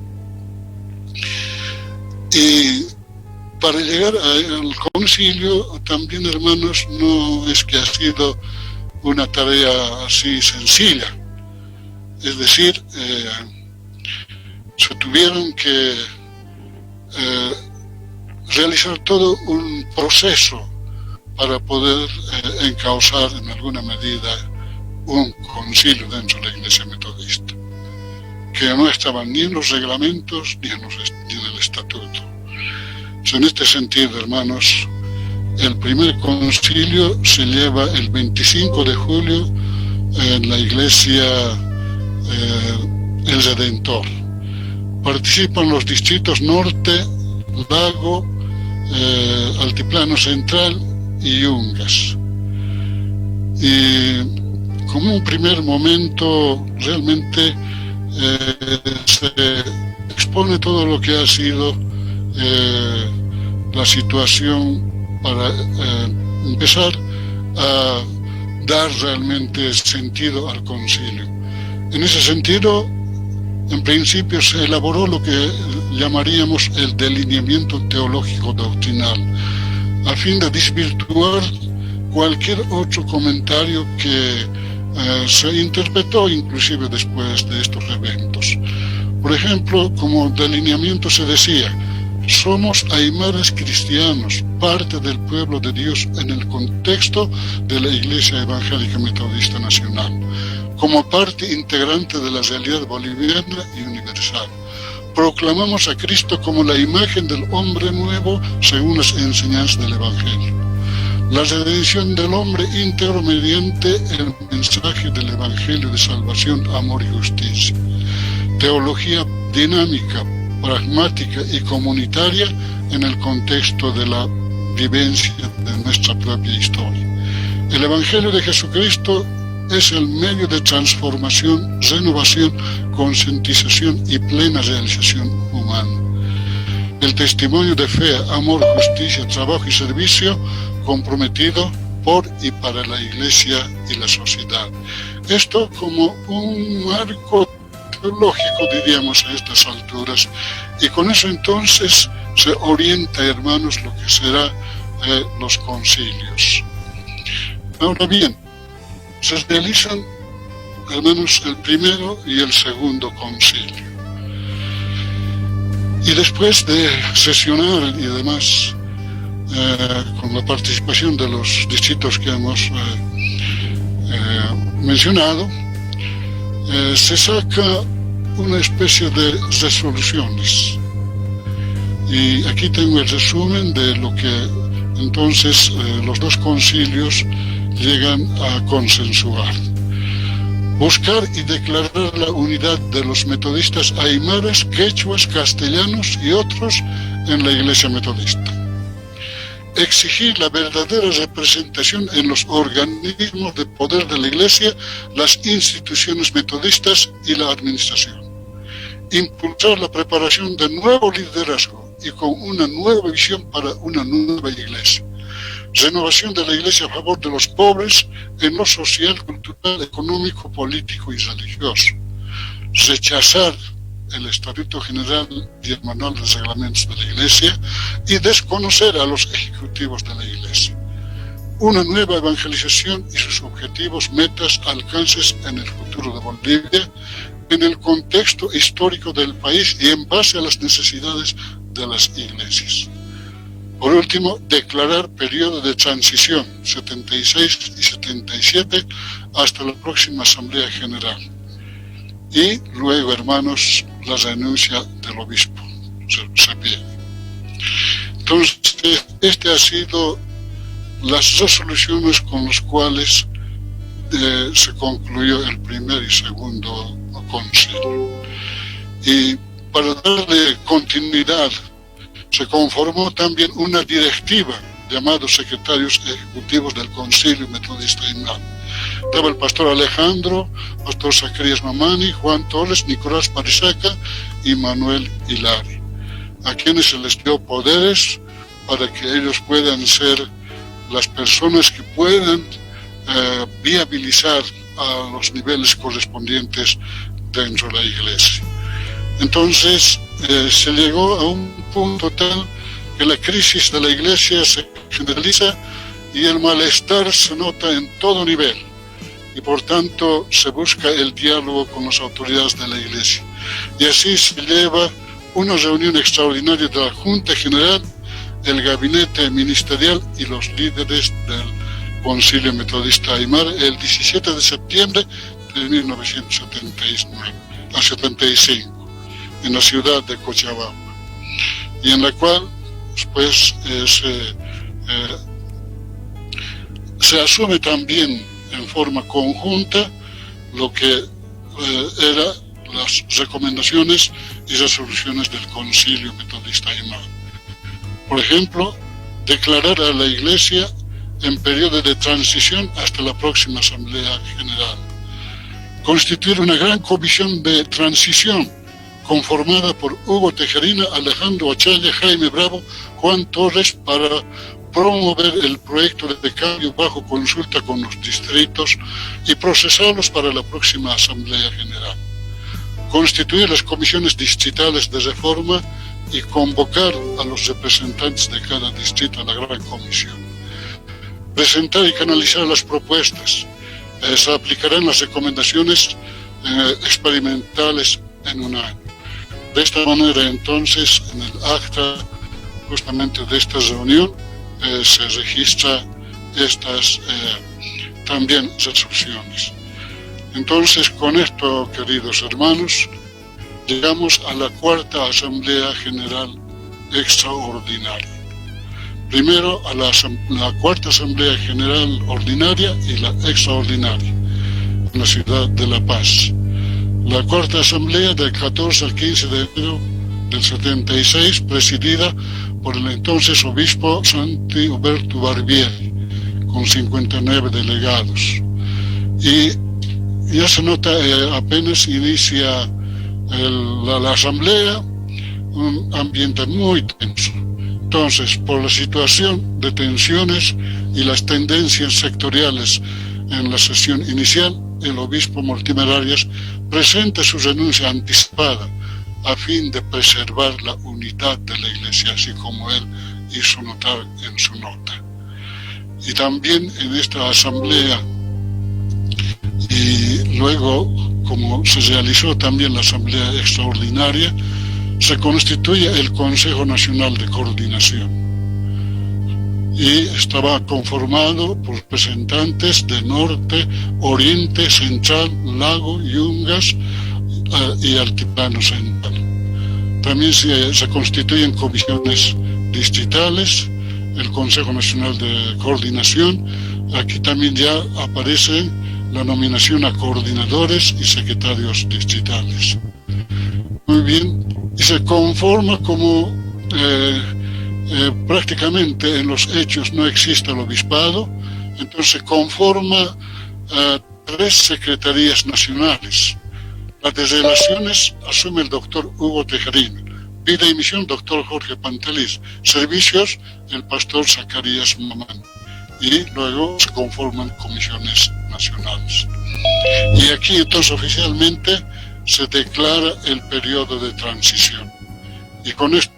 Y para llegar al concilio también, hermanos, no es que ha sido una tarea así sencilla. Es decir, se tuvieron que realizar todo un proceso para poder encauzar en alguna medida un concilio dentro de la Iglesia Metodista, que no estaban ni en los reglamentos ni en el estatuto. En este sentido, hermanos, el primer concilio se lleva el 25 de julio en la iglesia El Redentor. Participan los distritos Norte, Lago, Altiplano Central y Yungas. Y como un primer momento realmente se expone todo lo que ha sido la situación para empezar a dar realmente sentido al concilio. En ese sentido, en principio se elaboró lo que llamaríamos el delineamiento teológico doctrinal, a fin de desvirtuar cualquier otro comentario que se interpretó inclusive después de estos eventos. Por ejemplo, como delineamiento se decía: somos aymaras cristianos, parte del pueblo de Dios en el contexto de la Iglesia Evangélica Metodista Nacional, como parte integrante de la realidad boliviana y universal. Proclamamos a Cristo como la imagen del hombre nuevo según las enseñanzas del Evangelio. La redención del hombre íntegro mediante el mensaje del Evangelio de salvación, amor y justicia. Teología dinámica, pragmática y comunitaria en el contexto de la vivencia de nuestra propia historia. El Evangelio de Jesucristo es el medio de transformación, renovación, concientización y plena realización humana. El testimonio de fe, amor, justicia, trabajo y servicio comprometido por y para la Iglesia y la sociedad. Esto como un marco teológico, diríamos, a estas alturas, y con eso entonces se orienta, hermanos, lo que será los concilios. Ahora bien, se realizan, hermanos, el primero y el segundo concilio, y después de sesionar y demás, con la participación de los distritos que hemos mencionado, se saca una especie de resoluciones. Y aquí tengo el resumen de lo que entonces los dos concilios llegan a consensuar. Buscar y declarar la unidad de los metodistas aymaras, quechuas, castellanos y otros en la Iglesia Metodista. Exigir la verdadera representación en los organismos de poder de la Iglesia, las instituciones metodistas y la administración. Impulsar la preparación de nuevo liderazgo y con una nueva visión para una nueva Iglesia. Renovación de la Iglesia a favor de los pobres en lo social, cultural, económico, político y religioso. Rechazar el Estatuto General y el Manual de Reglamentos de la Iglesia y desconocer a los ejecutivos de la Iglesia. Una nueva evangelización y sus objetivos, metas, alcances en el futuro de Bolivia, en el contexto histórico del país y en base a las necesidades de las iglesias. Por último, declarar periodo de transición 76 y 77 hasta la próxima Asamblea General. Y luego, hermanos, la renuncia del obispo se pide. Entonces, este ha sido las resoluciones con las cuales se concluyó el primer y segundo concilio. Y para darle continuidad, se conformó también una directiva llamados secretarios ejecutivos del Concilio Metodista Aymara. Estaba el pastor Alejandro, pastor Zacarías Mamani, Juan Torres, Nicolás Mariseca y Manuel Hilari, a quienes se les dio poderes para que ellos puedan ser las personas que puedan viabilizar a los niveles correspondientes dentro de la iglesia. Entonces se llegó a un punto tal que la crisis de la iglesia se generaliza y el malestar se nota en todo nivel, y por tanto se busca el diálogo con las autoridades de la iglesia, y así se lleva una reunión extraordinaria de la Junta General, el gabinete ministerial y los líderes del Concilio Metodista Aymara el 17 de septiembre de 1975 en la ciudad de Cochabamba, y en la cual pues se asume también en forma conjunta lo que eran las recomendaciones y resoluciones del Concilio Metodista Aymara. Por ejemplo, declarar a la Iglesia en periodo de transición hasta la próxima Asamblea General. Constituir una gran comisión de transición conformada por Hugo Tejerina, Alejandro Achaya, Jaime Bravo, Juan Torres, para promover el proyecto de cambio bajo consulta con los distritos y procesarlos para la próxima Asamblea General. Constituir las comisiones distritales de reforma y convocar a los representantes de cada distrito a la gran comisión. Presentar y canalizar las propuestas. Se aplicarán las recomendaciones experimentales en un año. De esta manera, entonces, en el acta justamente de esta reunión se registra estas también resoluciones. Entonces, con esto, queridos hermanos, llegamos a la cuarta Asamblea General Extraordinaria. Primero a la cuarta Asamblea General Ordinaria y la Extraordinaria en la ciudad de La Paz. La cuarta Asamblea del 14 al 15 de enero del 76, presidida por el entonces obispo Santi Huberto Barbieri, con 59 delegados. Y ya se nota, apenas inicia la asamblea, un ambiente muy tenso. Entonces, por la situación de tensiones y las tendencias sectoriales en la sesión inicial, el obispo Mortimer Arias presenta su renuncia anticipada a fin de preservar la unidad de la Iglesia, así como él hizo notar en su nota. Y también en esta asamblea, y luego, como se realizó también la asamblea extraordinaria, se constituye el Consejo Nacional de Coordinación y estaba conformado por representantes de Norte, Oriente, Central, Lago, Yungas y Altiplano Central. También se constituyen comisiones distritales, el Consejo Nacional de Coordinación. Aquí también ya aparece la nominación a coordinadores y secretarios distritales. Muy bien, y se conforma como prácticamente en los hechos no existe el obispado, entonces se conforma 3 secretarías nacionales. Las de relaciones asume el doctor Hugo Tejerina, vida y misión doctor Jorge Panteliz, servicios el pastor Zacarías Mamán, y luego se conforman comisiones nacionales. Y aquí entonces oficialmente se declara el periodo de transición. Y con esto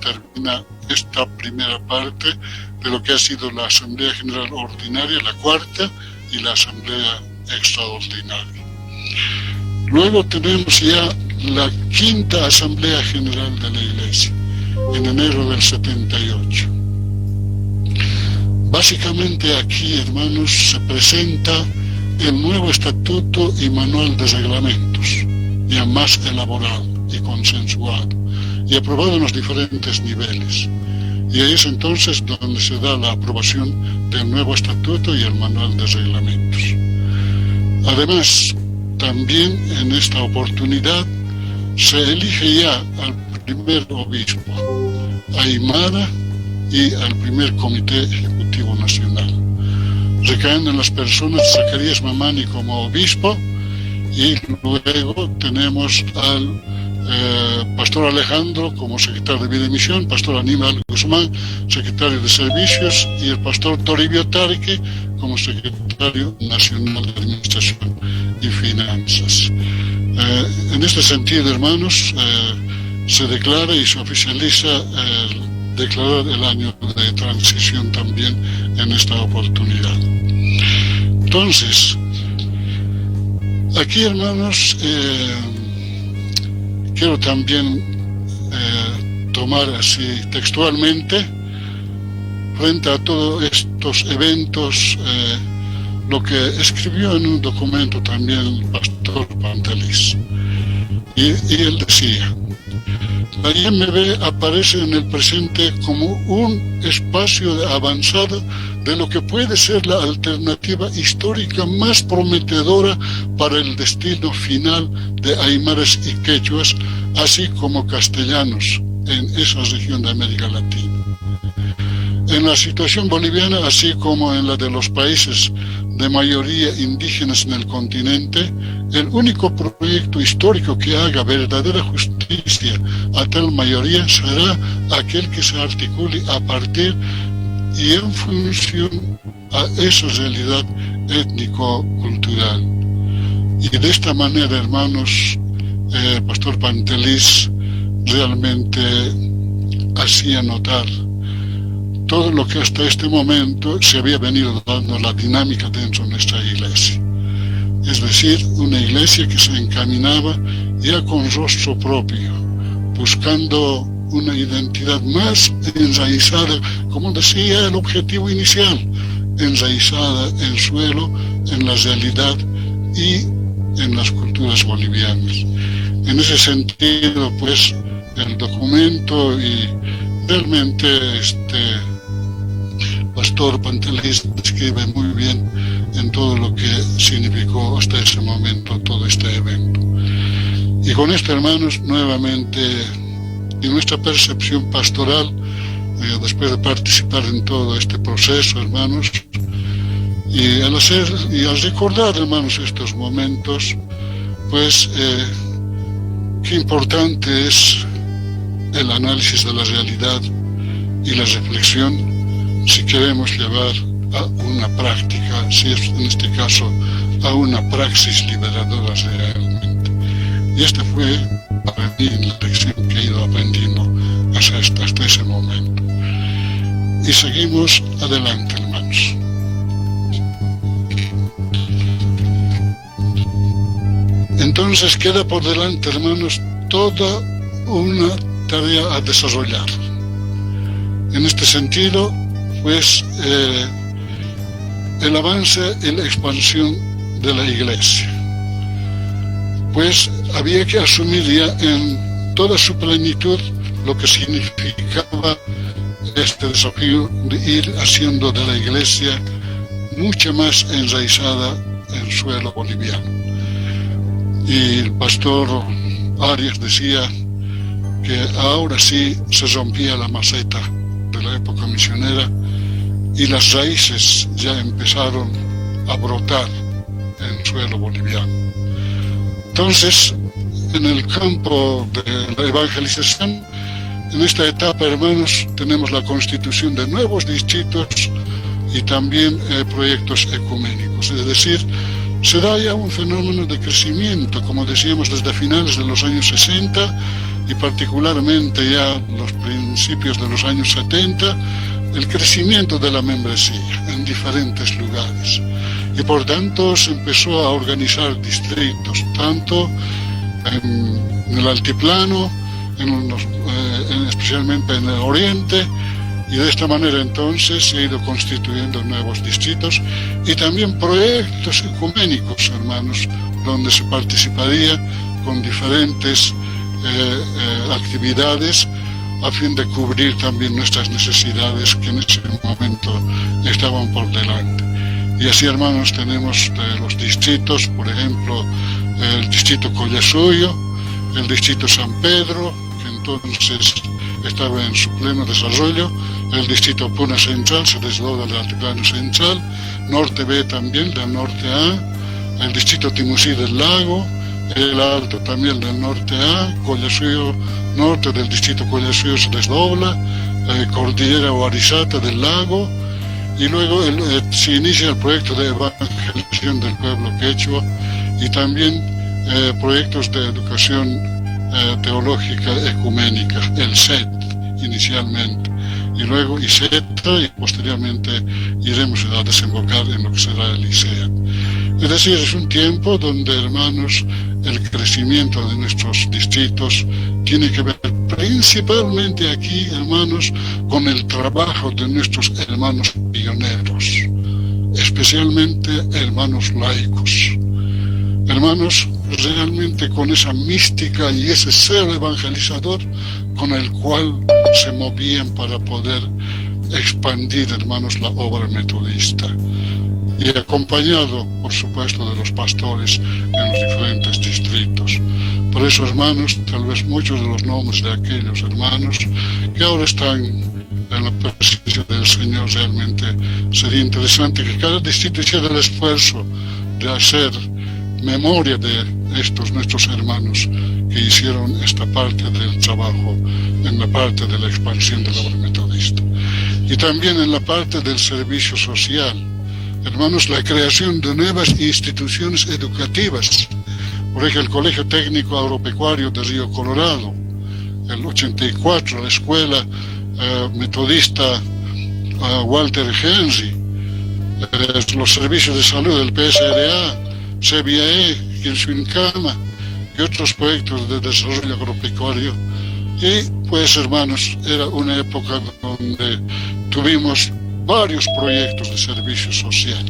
termina esta primera parte de lo que ha sido la Asamblea General Ordinaria, la cuarta, y la Asamblea Extraordinaria. Luego tenemos ya la quinta Asamblea General de la Iglesia, en enero del 78. Básicamente aquí, hermanos, se presenta el nuevo estatuto y manual de reglamentos, ya más elaborado y consensuado, y aprobado en los diferentes niveles. Y ahí es entonces donde se da la aprobación del nuevo estatuto y el manual de reglamentos. Además, también en esta oportunidad se elige ya al primer obispo, Aymara y al primer Comité Ejecutivo Nacional, recayendo en las personas de Zacarías Mamani como obispo, y luego tenemos al Pastor Alejandro como secretario de Vida y Misión, Pastor Aníbal Guzmán, secretario de Servicios, y el Pastor Toribio Tarque como secretario nacional de Administración y Finanzas. En este sentido, hermanos, se declara y se oficializa declarar el año de transición también en esta oportunidad. Entonces, aquí, hermanos, quiero también tomar así textualmente, frente a todos estos eventos, lo que escribió en un documento también el pastor Pantelis. Y él decía: la IMB aparece en el presente como un espacio de avanzada de lo que puede ser la alternativa histórica más prometedora para el destino final de aymaras y quechuas, así como castellanos en esa región de América Latina. En la situación boliviana, así como en la de los países de mayoría indígenas en el continente, el único proyecto histórico que haga verdadera justicia a tal mayoría será aquel que se articule a partir y en función a esa realidad étnico-cultural. Y de esta manera, hermanos, Pastor Pantelis realmente hacía notar todo lo que hasta este momento se había venido dando la dinámica dentro de nuestra iglesia. Es decir, una iglesia que se encaminaba ya con rostro propio, buscando una identidad más enraizada, como decía el objetivo inicial, enraizada en suelo, en la realidad y en las culturas bolivianas. En ese sentido, pues, el documento y realmente Pastor Pantelis describe muy bien en todo lo que significó hasta ese momento todo este evento. Y con esto, hermanos, nuevamente, en nuestra percepción pastoral, después de participar en todo este proceso, hermanos, y al recordar, hermanos, estos momentos, pues qué importante es el análisis de la realidad y la reflexión si queremos llevar a una práctica, si es en este caso a una praxis liberadora realmente. Y esta fue para mí la lección que he ido aprendiendo hasta ese momento. Y seguimos adelante, hermanos. Entonces queda por delante, hermanos, toda una tarea a desarrollar. En este sentido, pues, el avance y la expansión de la iglesia. Pues había que asumir ya en toda su plenitud lo que significaba este desafío de ir haciendo de la iglesia mucho más enraizada en suelo boliviano. Y el pastor Arias decía que ahora sí se rompía la maceta de la época misionera y las raíces ya empezaron a brotar en suelo boliviano. Entonces, en el campo de la evangelización, en esta etapa, hermanos, tenemos la constitución de nuevos distritos y también proyectos ecuménicos. Es decir, se da ya un fenómeno de crecimiento, como decíamos, desde finales de los años 60 y particularmente ya los principios de los años 70, el crecimiento de la membresía en diferentes lugares. Y por tanto se empezó a organizar distritos, tanto en el altiplano, especialmente en el oriente, y de esta manera entonces se ha ido constituyendo nuevos distritos y también proyectos ecuménicos, hermanos, donde se participaría con diferentes actividades a fin de cubrir también nuestras necesidades que en ese momento estaban por delante. Y así, hermanos, tenemos los distritos, por ejemplo, el distrito Collasuyo, el distrito San Pedro, que entonces estaba en su pleno desarrollo. El distrito Puna Central se desdobla del Altiplano Central, Norte B también, del Norte A, el distrito Timusí del Lago, el Alto también del Norte A, Collasuyo Norte del distrito Collasuyo se desdobla, Cordillera o Arizata del Lago, y luego se inicia el proyecto de evangelización del pueblo quechua y también proyectos de educación teológica ecuménica, el SET inicialmente, y luego ICETA, y posteriormente iremos a desembocar en lo que será el ICEA. Es decir, es un tiempo donde, hermanos, el crecimiento de nuestros distritos tiene que ver principalmente aquí, hermanos, con el trabajo de nuestros hermanos pioneros, especialmente hermanos laicos. Hermanos, realmente con esa mística y ese ser evangelizador con el cual se movían para poder expandir, hermanos, la obra metodista. Y acompañado, por supuesto, de los pastores en los diferentes distritos. Por eso, hermanos, tal vez muchos de los nombres de aquellos hermanos que ahora están en la presencia del Señor, realmente sería interesante que cada distrito hiciera el esfuerzo de hacer memoria de estos nuestros hermanos que hicieron esta parte del trabajo en la parte de la expansión de la obra metodista. Y también en la parte del servicio social. Hermanos, la creación de nuevas instituciones educativas. Por ejemplo, el Colegio Técnico Agropecuario de Río Colorado, el 84, la Escuela Metodista Walter Henry, los servicios de salud del PSRA, CBAE, Quinsuincama y otros proyectos de desarrollo agropecuario. Y pues, hermanos, era una época donde tuvimos varios proyectos de servicio social.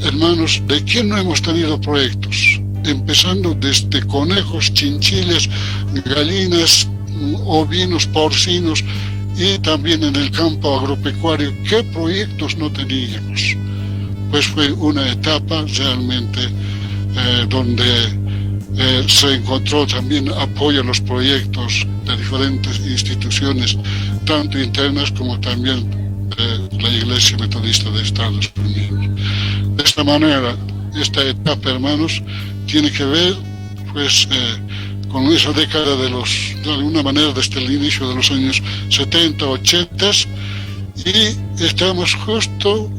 Hermanos, ¿de quién no hemos tenido proyectos? Empezando desde conejos, chinchillas, gallinas, ovinos, porcinos, y también en el campo agropecuario. ¿Qué proyectos no teníamos? Pues fue una etapa realmente donde se encontró también apoyo a los proyectos de diferentes instituciones, tanto internas como también la Iglesia Metodista de Estados Unidos. De esta manera, esta etapa, hermanos, tiene que ver pues con esa década de alguna manera desde el inicio de los años 70, 80, y estamos justo,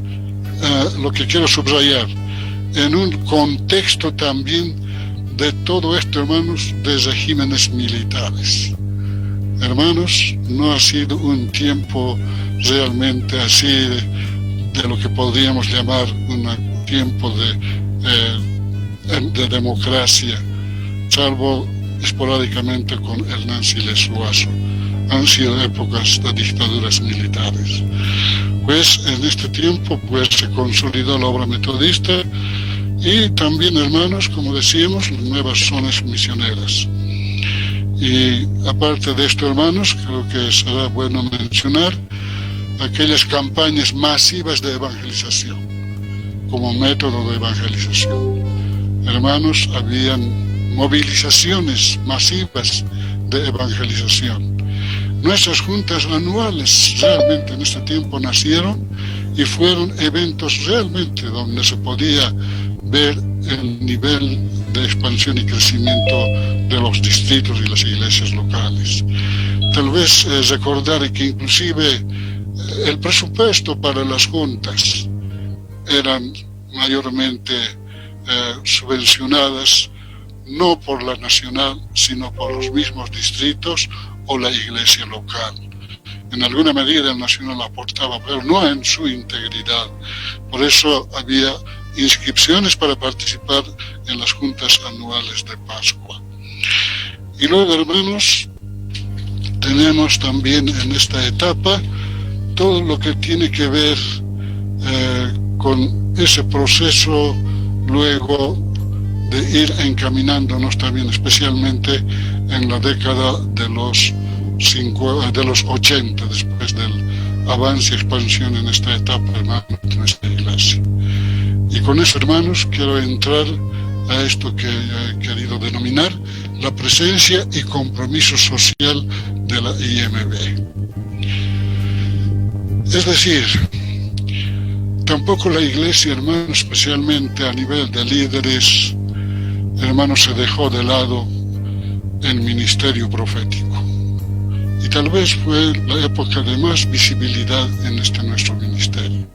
lo que quiero subrayar, en un contexto también de todo esto, hermanos, de regímenes militares. Hermanos, no ha sido un tiempo realmente así de lo que podríamos llamar un tiempo de democracia, salvo esporádicamente con Hernández Suazo. Han sido épocas de dictaduras militares. Pues en este tiempo pues se consolidó la obra metodista y también, hermanos, como decíamos, las nuevas zonas misioneras. Y aparte de esto, hermanos, creo que será bueno mencionar aquellas campañas masivas de evangelización como método de evangelización. Hermanos, habían movilizaciones masivas de evangelización. Nuestras juntas anuales realmente en este tiempo nacieron y fueron eventos realmente donde se podía ver el nivel de expansión y crecimiento de los distritos y las iglesias locales. Tal vez recordar que inclusive el presupuesto para las juntas eran mayormente subvencionadas no por la nacional, sino por los mismos distritos o la iglesia local. En alguna medida el nacional aportaba, pero no en su integridad. Por eso había inscripciones para participar en las juntas anuales de Pascua. Y luego, hermanos, tenemos también en esta etapa todo lo que tiene que ver con ese proceso luego de ir encaminándonos también, especialmente en la década de los 80, después del avance y expansión en esta etapa, hermanos, de nuestra iglesia. Y con eso, hermanos, quiero entrar a esto que he querido denominar la presencia y compromiso social de la IMB. Es decir, tampoco la Iglesia, hermanos, especialmente a nivel de líderes, hermanos, se dejó de lado el ministerio profético. Y tal vez fue la época de más visibilidad en nuestro ministerio.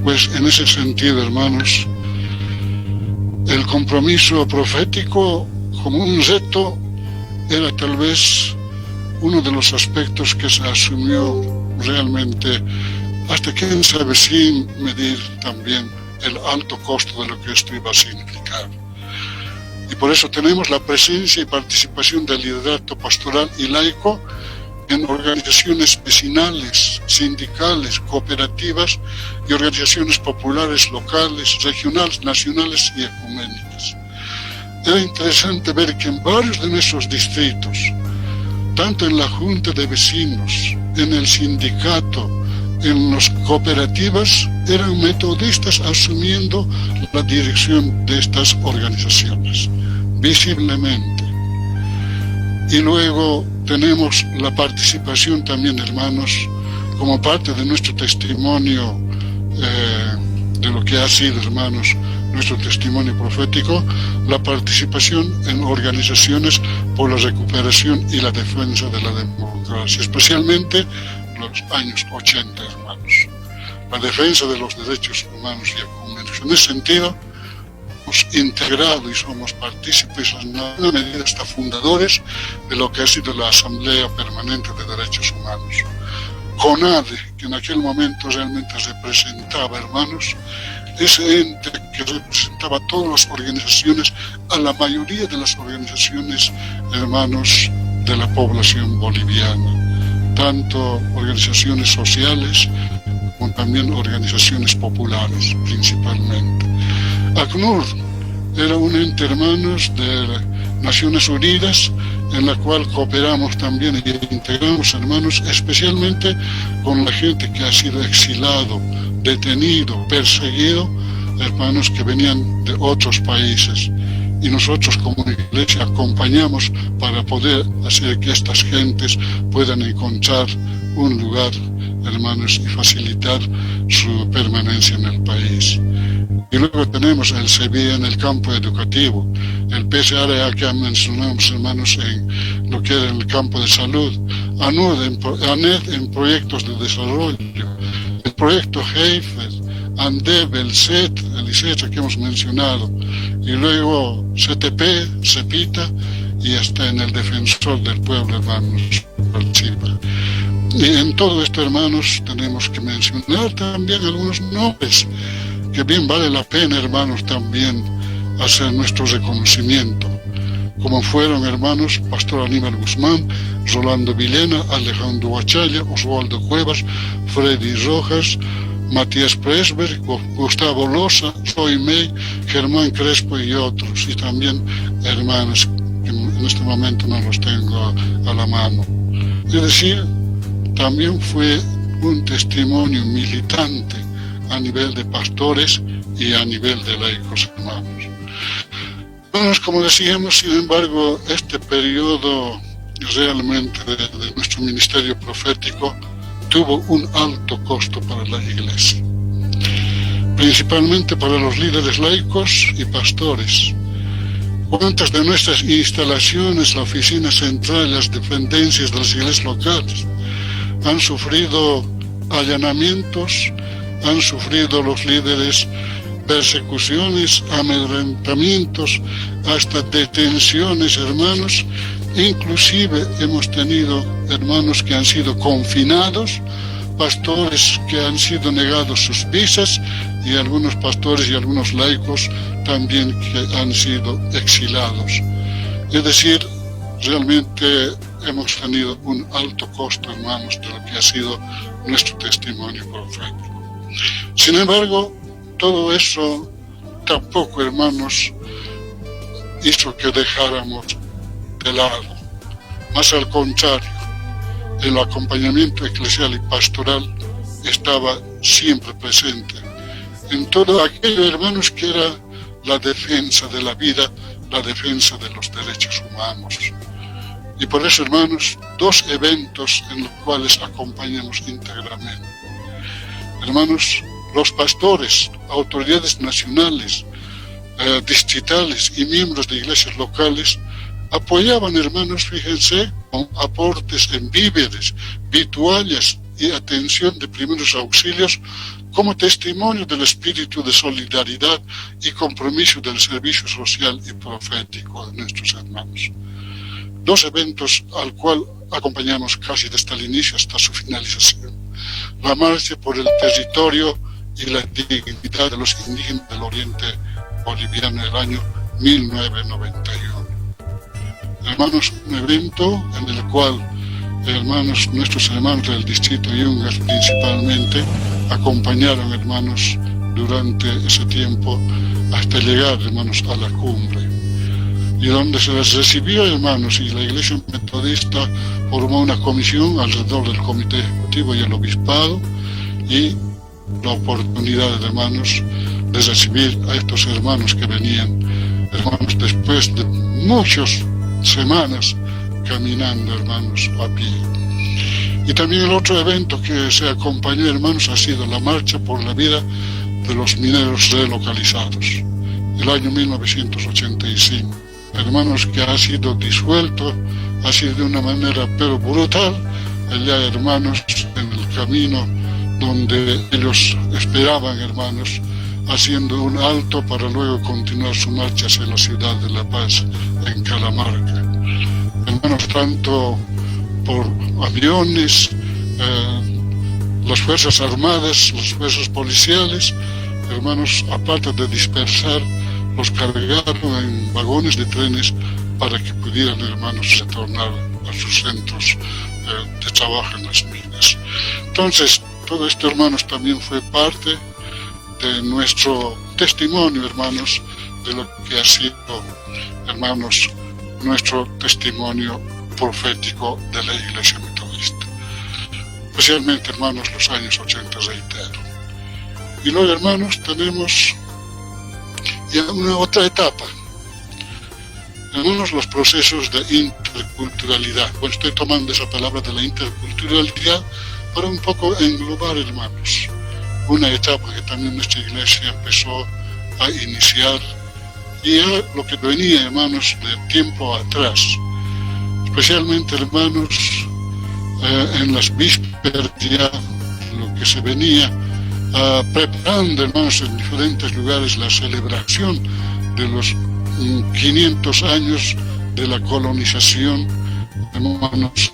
Pues en ese sentido, hermanos, el compromiso profético como un reto era tal vez uno de los aspectos que se asumió realmente, hasta quién sabe, sin medir también el alto costo de lo que esto iba a significar. Y por eso tenemos la presencia y participación del liderato pastoral y laico en organizaciones vecinales, sindicales, cooperativas y organizaciones populares locales, regionales, nacionales y ecuménicas. Era interesante ver que en varios de nuestros distritos, tanto en la Junta de Vecinos, en el sindicato, en las cooperativas, eran metodistas asumiendo la dirección de estas organizaciones, visiblemente. Y luego tenemos la participación también, hermanos, como parte de nuestro testimonio, de lo que ha sido, hermanos, nuestro testimonio profético, la participación en organizaciones por la recuperación y la defensa de la democracia, especialmente los años 80, hermanos. La defensa de los derechos humanos y ecuménicos. En ese sentido, hemos integrado y somos partícipes en una medida hasta fundadores de lo que ha sido la Asamblea Permanente de Derechos Humanos. CONADE, que en aquel momento realmente representaba, hermanos, ese ente que representaba a todas las organizaciones, a la mayoría de las organizaciones, hermanos, de la población boliviana, tanto organizaciones sociales como también organizaciones populares, principalmente. ACNUR era un ente, hermanos, de Naciones Unidas, en la cual cooperamos también y integramos, hermanos, especialmente con la gente que ha sido exilado, detenido, perseguido, hermanos que venían de otros países. Y nosotros como iglesia acompañamos para poder hacer que estas gentes puedan encontrar un lugar, hermanos, y facilitar su permanencia en el país. Y luego tenemos el CEBI en el campo educativo, el PSARA que mencionamos, hermanos, en lo que era en el campo de salud, ANED en proyectos de desarrollo, el proyecto Heifer, ANDEB, el CET, el ICETA que hemos mencionado, y luego CTP, CEPITA, y hasta en el Defensor del Pueblo, hermanos, y en todo esto, hermanos, tenemos que mencionar también algunos nombres que bien vale la pena, hermanos, también hacer nuestro reconocimiento, como fueron, hermanos, Pastor Aníbal Guzmán, Rolando Villena, Alejandro Huachalla, Oswaldo Cuevas, Freddy Rojas, Matías Presberg, Gustavo Loza, Roy May, Germán Crespo y otros, y también hermanos que en este momento no los tengo a la mano. Es decir, también fue un testimonio militante a nivel de pastores y a nivel de laicos, hermanos. Hermanos, como decíamos, sin embargo, este periodo realmente de nuestro ministerio profético tuvo un alto costo para la Iglesia, principalmente para los líderes laicos y pastores. ¿Cuántas de nuestras instalaciones, la oficina central, las dependencias de las iglesias locales han sufrido allanamientos, han sufrido los líderes persecuciones, amedrentamientos, hasta detenciones, hermanos? Inclusive hemos tenido hermanos que han sido confinados, pastores que han sido negados sus visas y algunos pastores y algunos laicos también que han sido exilados. Es decir, realmente hemos tenido un alto costo, hermanos, de lo que ha sido nuestro testimonio profético. Sin embargo, todo eso tampoco, hermanos, hizo que dejáramos de lado. Más al contrario, el acompañamiento eclesial y pastoral estaba siempre presente en todo aquello, hermanos, que era la defensa de la vida, la defensa de los derechos humanos. Y por eso, hermanos, 2 eventos en los cuales acompañamos íntegramente. Hermanos, los pastores, autoridades nacionales, distritales y miembros de iglesias locales apoyaban, hermanos, fíjense, con aportes en víveres, vituallas y atención de primeros auxilios como testimonio del espíritu de solidaridad y compromiso del servicio social y profético de nuestros hermanos. 2 eventos al cual acompañamos casi desde el inicio hasta su finalización. La marcha por el territorio y la dignidad de los indígenas del oriente boliviano del año 1991. Hermanos, un evento en el cual nuestros hermanos del distrito Yungas principalmente acompañaron, hermanos, durante ese tiempo hasta llegar, hermanos, a la cumbre, y donde se les recibió, hermanos, y la Iglesia Metodista formó una comisión alrededor del Comité Ejecutivo y el Obispado, y la oportunidad, hermanos, de recibir a estos hermanos que venían, hermanos, después de muchas semanas caminando, hermanos, a pie. Y también el otro evento que se acompañó, hermanos, ha sido la marcha por la vida de los mineros relocalizados, el año 1985. Hermanos, que ha sido disuelto, ha sido de una manera pero brutal, allá, hermanos, en el camino donde ellos esperaban, hermanos, haciendo un alto para luego continuar su marcha hacia la ciudad de La Paz, en Calamarca. Hermanos, tanto por aviones, las fuerzas armadas, las fuerzas policiales, hermanos, aparte de dispersar, los cargaron en vagones de trenes para que pudieran, hermanos, retornar a sus centros de trabajo en las minas. Entonces, todo esto, hermanos, también fue parte de nuestro testimonio, hermanos, de lo que ha sido, hermanos, nuestro testimonio profético de la Iglesia Metodista. Especialmente, hermanos, los años 80, reitero. Y luego, hermanos, tenemos ya una otra etapa. Hermanos, los procesos de interculturalidad. Bueno, estoy tomando esa palabra de la interculturalidad para un poco englobar, hermanos, una etapa que también nuestra iglesia empezó a iniciar, y ya lo que venía, hermanos, de tiempo atrás, especialmente, hermanos, en las vísperas ya lo que se venía preparando, hermanos, en diferentes lugares la celebración de los 500 años de la colonización, hermanos,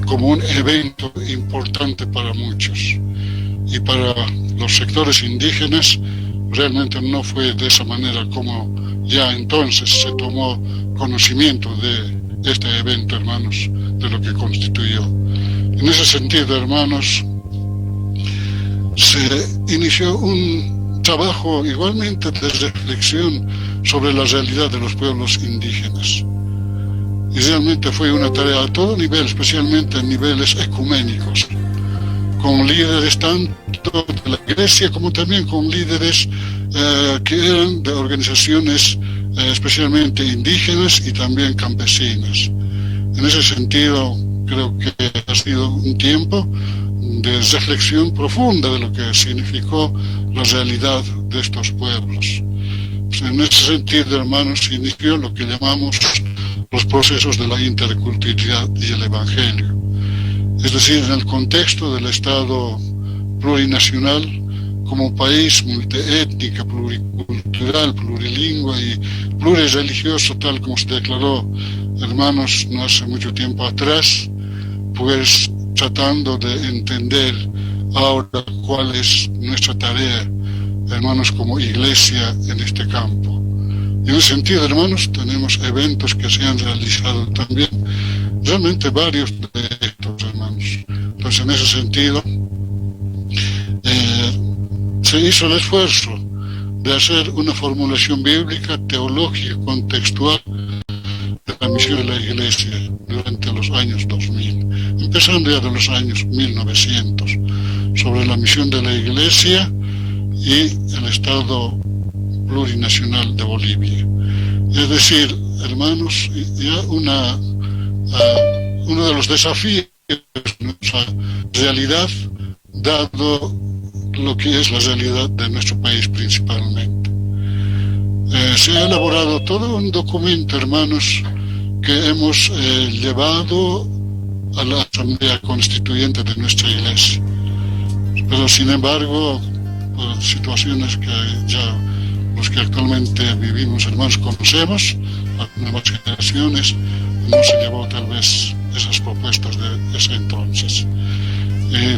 como un evento importante para muchos. Y para los sectores indígenas realmente no fue de esa manera como ya entonces se tomó conocimiento de este evento, hermanos, de lo que constituyó. En ese sentido, hermanos, se inició un trabajo igualmente de reflexión sobre la realidad de los pueblos indígenas. Y realmente fue una tarea a todo nivel, especialmente en niveles ecuménicos, con líderes tanto de la iglesia como también con líderes que eran de organizaciones especialmente indígenas y también campesinas. En ese sentido, creo que ha sido un tiempo de reflexión profunda de lo que significó la realidad de estos pueblos. Pues en ese sentido, hermanos, inició lo que llamamos los procesos de la interculturalidad y el evangelio. Es decir, en el contexto del Estado plurinacional, como país multiétnico, pluricultural, plurilingüe y plurireligioso, tal como se declaró, hermanos, no hace mucho tiempo atrás, pues tratando de entender ahora cuál es nuestra tarea, hermanos, como iglesia en este campo. Y en ese sentido, hermanos, tenemos eventos que se han realizado también, realmente varios de estos, hermanos. Entonces, en ese sentido, se hizo el esfuerzo de hacer una formulación bíblica, teológica, contextual de la misión de la iglesia durante los años 2000, empezando ya de los años 1900, sobre la misión de la iglesia y el Estado plurinacional de Bolivia. Es decir, hermanos, ya una uno de los desafíos de nuestra realidad, dado lo que es la realidad de nuestro país principalmente. Se ha elaborado todo un documento, hermanos, que hemos llevado a la Asamblea Constituyente de nuestra Iglesia. Pero sin embargo, por situaciones que ya los que actualmente vivimos, hermanos, conocemos, las nuevas generaciones, no se llevó tal vez esas propuestas de ese entonces.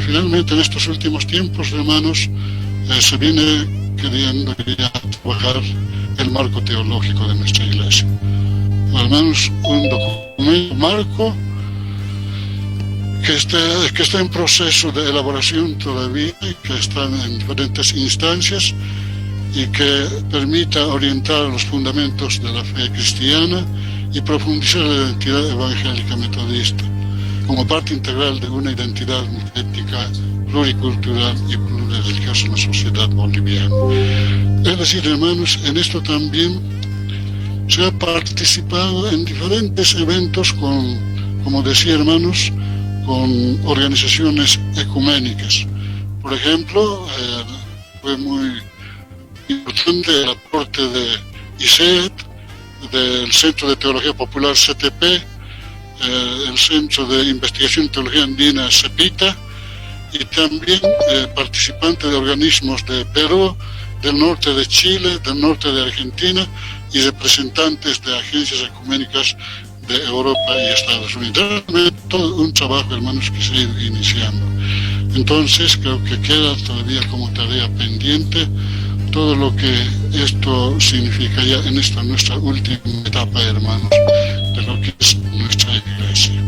Finalmente, en estos últimos tiempos, hermanos, se viene queriendo ya trabajar el marco teológico de nuestra Iglesia. Hermanos, un documento marco que está en proceso de elaboración todavía, que está en diferentes instancias y que permita orientar los fundamentos de la fe cristiana y profundizar la identidad evangélica metodista como parte integral de una identidad multiétnica, pluricultural y plurireligiosa en la sociedad boliviana. Es decir, hermanos, en esto también se ha participado en diferentes eventos como decía, hermanos, con organizaciones ecuménicas. Por ejemplo, fue muy importante el aporte de ICET, del Centro de Teología Popular CTP, el Centro de Investigación y Teología Andina CEPITA, y también participantes de organismos de Perú, del norte de Chile, del norte de Argentina, y representantes de agencias ecuménicas de Europa y Estados Unidos. Todo un trabajo, hermanos, que se ha ido iniciando. Entonces, creo que queda todavía como tarea pendiente todo lo que esto significa ya en esta nuestra última etapa, hermanos, de lo que es nuestra Iglesia.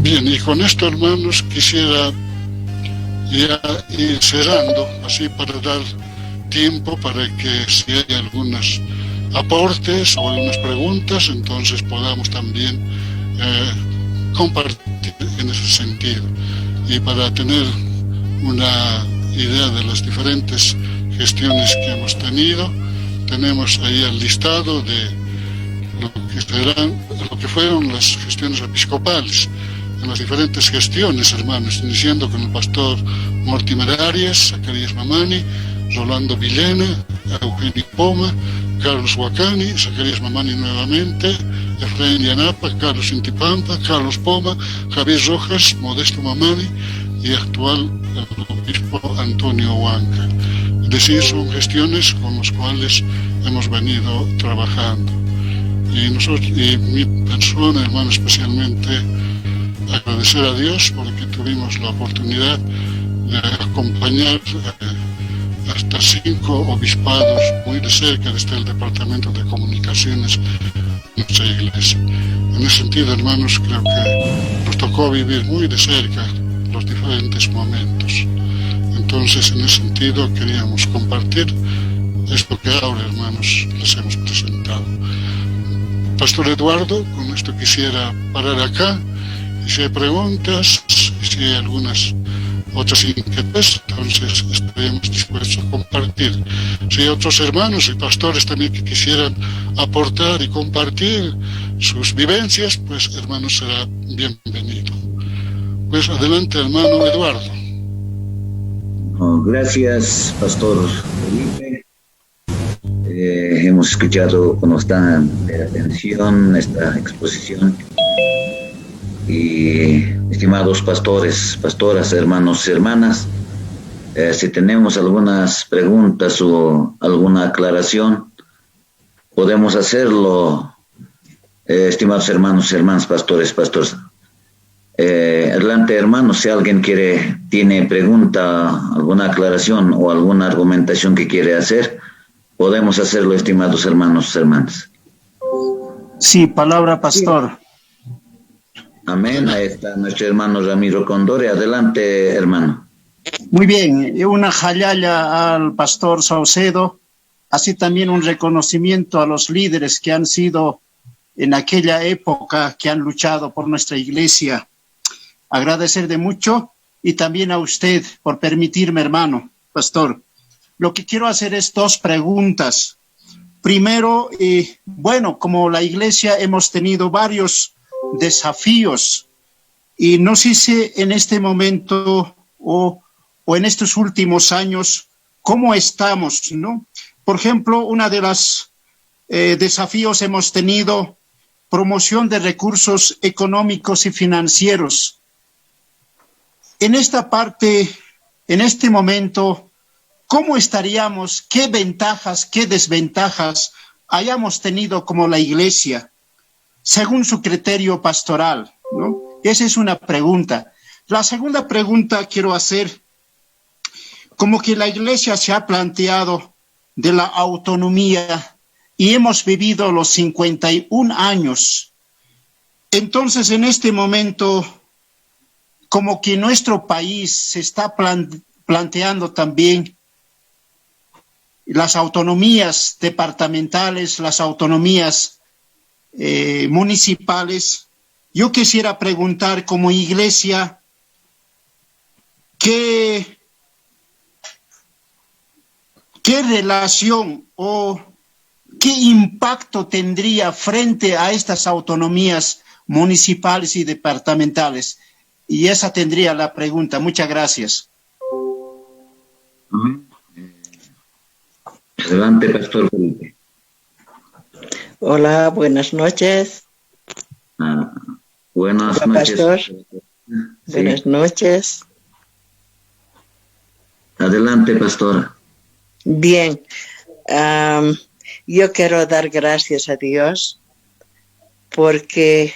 Bien, y con esto, hermanos, quisiera ya ir cerrando, así para dar tiempo para que si hay algunos aportes o algunas preguntas, entonces podamos también compartir en ese sentido. Y para tener una idea de las diferentes gestiones que hemos tenido, tenemos ahí el listado de lo que fueron las gestiones episcopales, en las diferentes gestiones, hermanos, iniciando con el pastor Mortimer Arias, Zacarías Mamani, Rolando Villena, Eugenio Poma, Carlos Huacani, Zacarías Mamani nuevamente, Efraín Yanapa, Carlos Intipampa, Carlos Poma, Javier Rojas, Modesto Mamani y actual el obispo Antonio Huanca. Es decir, son gestiones con las cuales hemos venido trabajando. Y nosotros, y mi persona, hermano, especialmente agradecer a Dios porque tuvimos la oportunidad de acompañar hasta 5 obispados muy de cerca desde el Departamento de Comunicaciones de nuestra Iglesia. En ese sentido, hermanos, creo que nos tocó vivir muy de cerca los diferentes momentos. Entonces, en ese sentido, queríamos compartir esto que ahora, hermanos, les hemos presentado. Pastor Eduardo, con esto quisiera parar acá, y si hay preguntas, y si hay algunas otras inquietudes, entonces estaremos dispuestos a compartir. Si hay otros hermanos y pastores también que quisieran aportar y compartir sus vivencias, pues, hermanos, será bienvenido. Pues adelante, hermano Eduardo. Gracias, Pastor Felipe. Hemos escuchado con bastante atención esta exposición. Y estimados pastores, pastoras, hermanos y hermanas, si tenemos algunas preguntas o alguna aclaración, podemos hacerlo, estimados hermanos y hermanas, pastores. Adelante, hermanos, si alguien tiene pregunta, alguna aclaración o alguna argumentación que quiere hacer, podemos hacerlo, estimados hermanos y hermanas. Sí, palabra, pastor. Amén. Ahí está nuestro hermano Ramiro Condore. Adelante, hermano. Muy bien. Una jalala al pastor Saucedo, así también un reconocimiento a los líderes que han sido en aquella época, que han luchado por nuestra iglesia. Agradecer de mucho y también a usted por permitirme, hermano, pastor. Lo que quiero hacer es 2 preguntas. Primero, bueno, como la iglesia hemos tenido varios desafíos y no sé si en este momento o en estos últimos años, ¿cómo estamos, no? Por ejemplo, una de las desafíos hemos tenido promoción de recursos económicos y financieros. En esta parte, en este momento, ¿cómo estaríamos? ¿Qué ventajas, qué desventajas hayamos tenido como la iglesia, según su criterio pastoral, ¿no? Esa es una pregunta. La segunda pregunta quiero hacer, como que la iglesia se ha planteado de la autonomía y hemos vivido los 51 años. Entonces, en este momento, como que nuestro país se está planteando también las autonomías departamentales, las autonomías municipales. Yo quisiera preguntar como iglesia, ¿qué relación o qué impacto tendría frente a estas autonomías municipales y departamentales? Y esa tendría la pregunta. Muchas gracias. Adelante, Pastor Felipe. Hola, buenas noches. Buenas Hola, noches. Pastor. Sí. Buenas noches. Adelante, Pastora. Bien, yo quiero dar gracias a Dios porque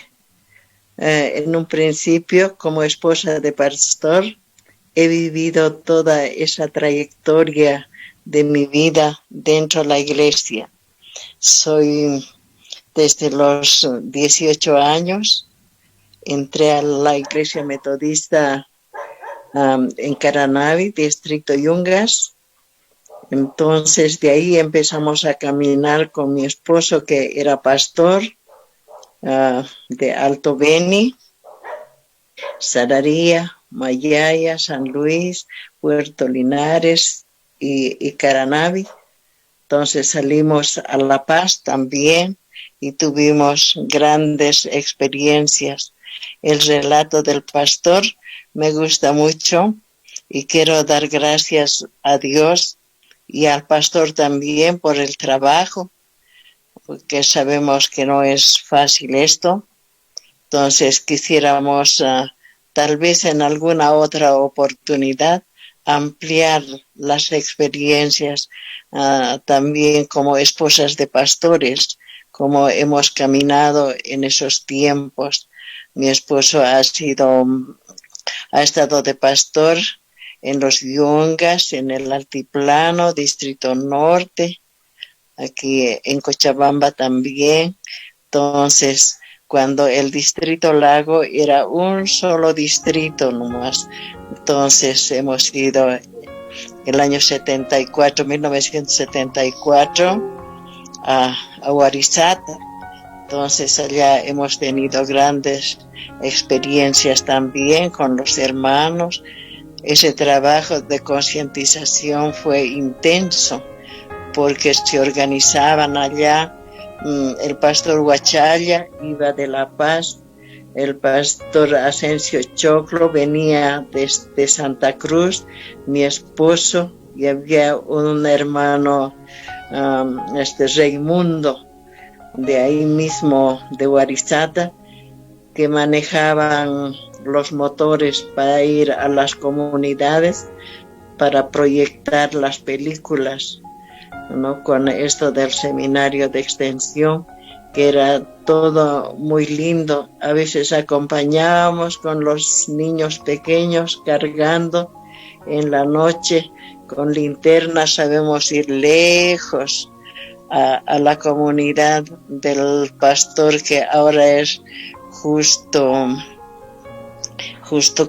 en un principio, como esposa de pastor, he vivido toda esa trayectoria de mi vida dentro de la iglesia. Soy desde los 18 años, entré a la iglesia metodista en Caranavi, distrito Yungas. Entonces de ahí empezamos a caminar con mi esposo, que era pastor de Alto Beni, Sararía, Mayaya, San Luis, Puerto Linares y Caranavi. Entonces salimos a La Paz también y tuvimos grandes experiencias. El relato del pastor me gusta mucho y quiero dar gracias a Dios y al pastor también por el trabajo, porque sabemos que no es fácil esto. Entonces quisiéramos tal vez en alguna otra oportunidad ampliar las experiencias también como esposas de pastores, como hemos caminado en esos tiempos. Mi esposo ha estado de pastor en los Yungas, en el Altiplano, Distrito Norte, aquí en Cochabamba también. Entonces, cuando el Distrito Lago era un solo distrito nomás, entonces hemos ido el año 1974, a Huarizata. Entonces allá hemos tenido grandes experiencias también con los hermanos. Ese trabajo de concientización fue intenso porque se organizaban allá. El pastor Huachalla iba de La Paz, el pastor Asensio Choclo venía desde Santa Cruz, mi esposo, y había un hermano, Raimundo, de ahí mismo de Huarizata, que manejaban los motores para ir a las comunidades para proyectar las películas, ¿no? Con esto del seminario de extensión, que era todo muy lindo. A veces acompañábamos con los niños pequeños cargando en la noche con linternas, sabemos ir lejos a la comunidad del pastor, que ahora es justo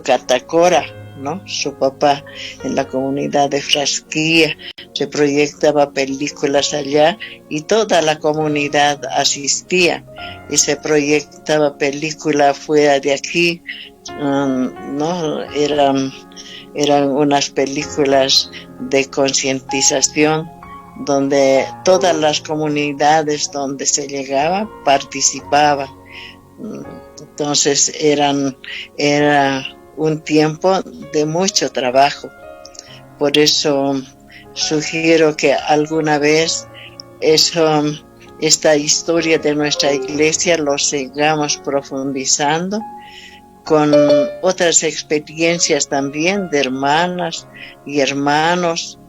Catacora, ¿no? Su papá, en la comunidad de Frasquilla, se proyectaba películas allá y toda la comunidad asistía y se proyectaba película fuera de aquí, ¿no? Eran unas películas de concientización donde todas las comunidades donde se llegaba participaban. Entonces era un tiempo de mucho trabajo. Por eso sugiero que alguna vez esta historia de nuestra iglesia lo sigamos profundizando con otras experiencias también de hermanas y hermanos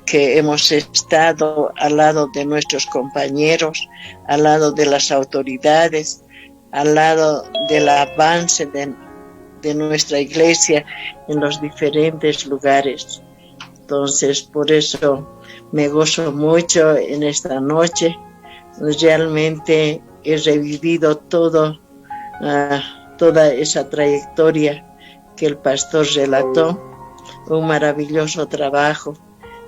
que hemos estado al lado de nuestros compañeros, al lado de las autoridades, al lado del avance de nuestra iglesia en los diferentes lugares. Entonces, por eso me gozo mucho en esta noche. Realmente he revivido toda esa trayectoria que el pastor relató, un maravilloso trabajo.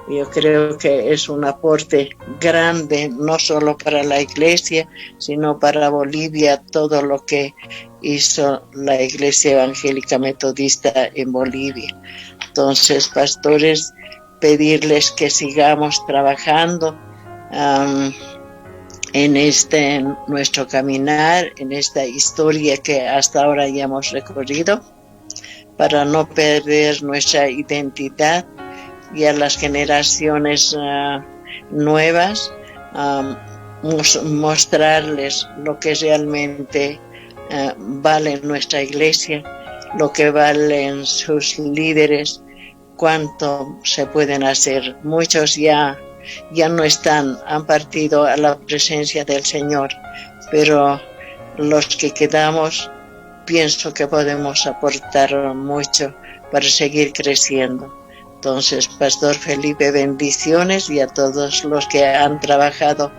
Yo creo que es un aporte grande, no solo para la iglesia, sino para Bolivia, todo lo que hizo la Iglesia Evangélica Metodista en Bolivia. Entonces, pastores, pedirles que sigamos trabajando en nuestro caminar, en esta historia que hasta ahora ya hemos recorrido, para no perder nuestra identidad, y a las generaciones nuevas mostrarles lo que realmente vale nuestra iglesia, lo que valen sus líderes, cuánto se pueden hacer. Muchos ya no están, han partido a la presencia del Señor, pero los que quedamos pienso que podemos aportar mucho para seguir creciendo. Entonces, Pastor Felipe, bendiciones, y a todos los que han trabajado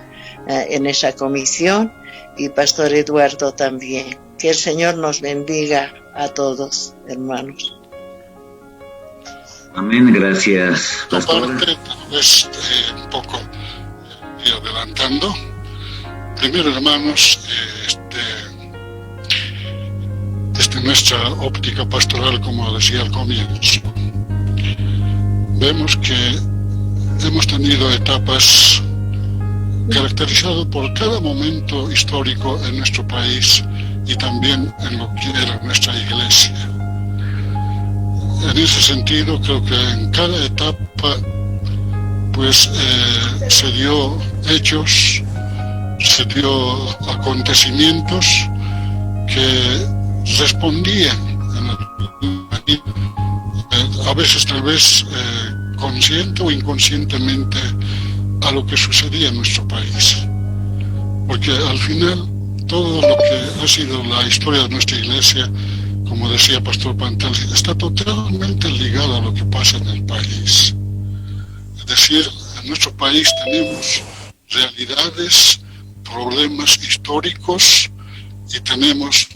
en esa comisión, y Pastor Eduardo también. Que el Señor nos bendiga a todos, hermanos. Amén, gracias, pastor. Aparte, tal vez un poco ir adelantando. Primero, hermanos, desde nuestra óptica pastoral, como decía al comienzo, vemos que hemos tenido etapas caracterizadas por cada momento histórico en nuestro país y también en lo que era nuestra iglesia. En ese sentido, creo que en cada etapa pues se dio hechos, se dio acontecimientos que respondían a veces tal vez consciente o inconscientemente a lo que sucedía en nuestro país, porque al final todo lo que ha sido la historia de nuestra iglesia, como decía Pastor Pantal, está totalmente ligado a lo que pasa en el país. Es decir, en nuestro país tenemos realidades, problemas históricos y tenemos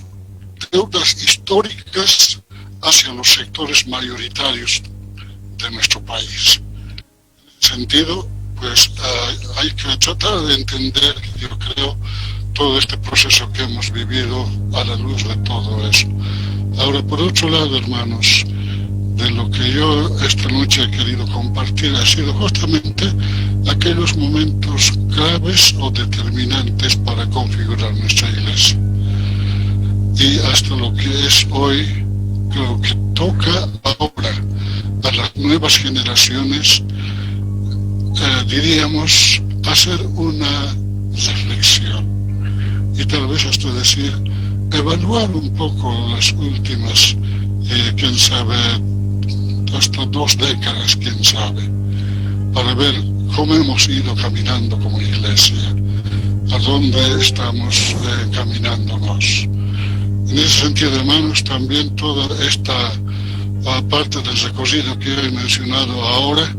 deudas históricas hacia los sectores mayoritarios de nuestro país. En ese sentido, pues hay que tratar de entender, yo creo, todo este proceso que hemos vivido a la luz de todo eso. Ahora, por otro lado, hermanos, de lo que yo esta noche he querido compartir ha sido justamente aquellos momentos claves o determinantes para configurar nuestra iglesia. Y hasta lo que es hoy, creo que toca ahora a las nuevas generaciones, diríamos, hacer una reflexión y tal vez hasta decir, evaluar un poco las últimas, quién sabe, hasta 2 décadas, quién sabe, para ver cómo hemos ido caminando como iglesia, a dónde estamos caminándonos. En ese sentido, hermanos, también toda esta parte del recorrido que he mencionado ahora,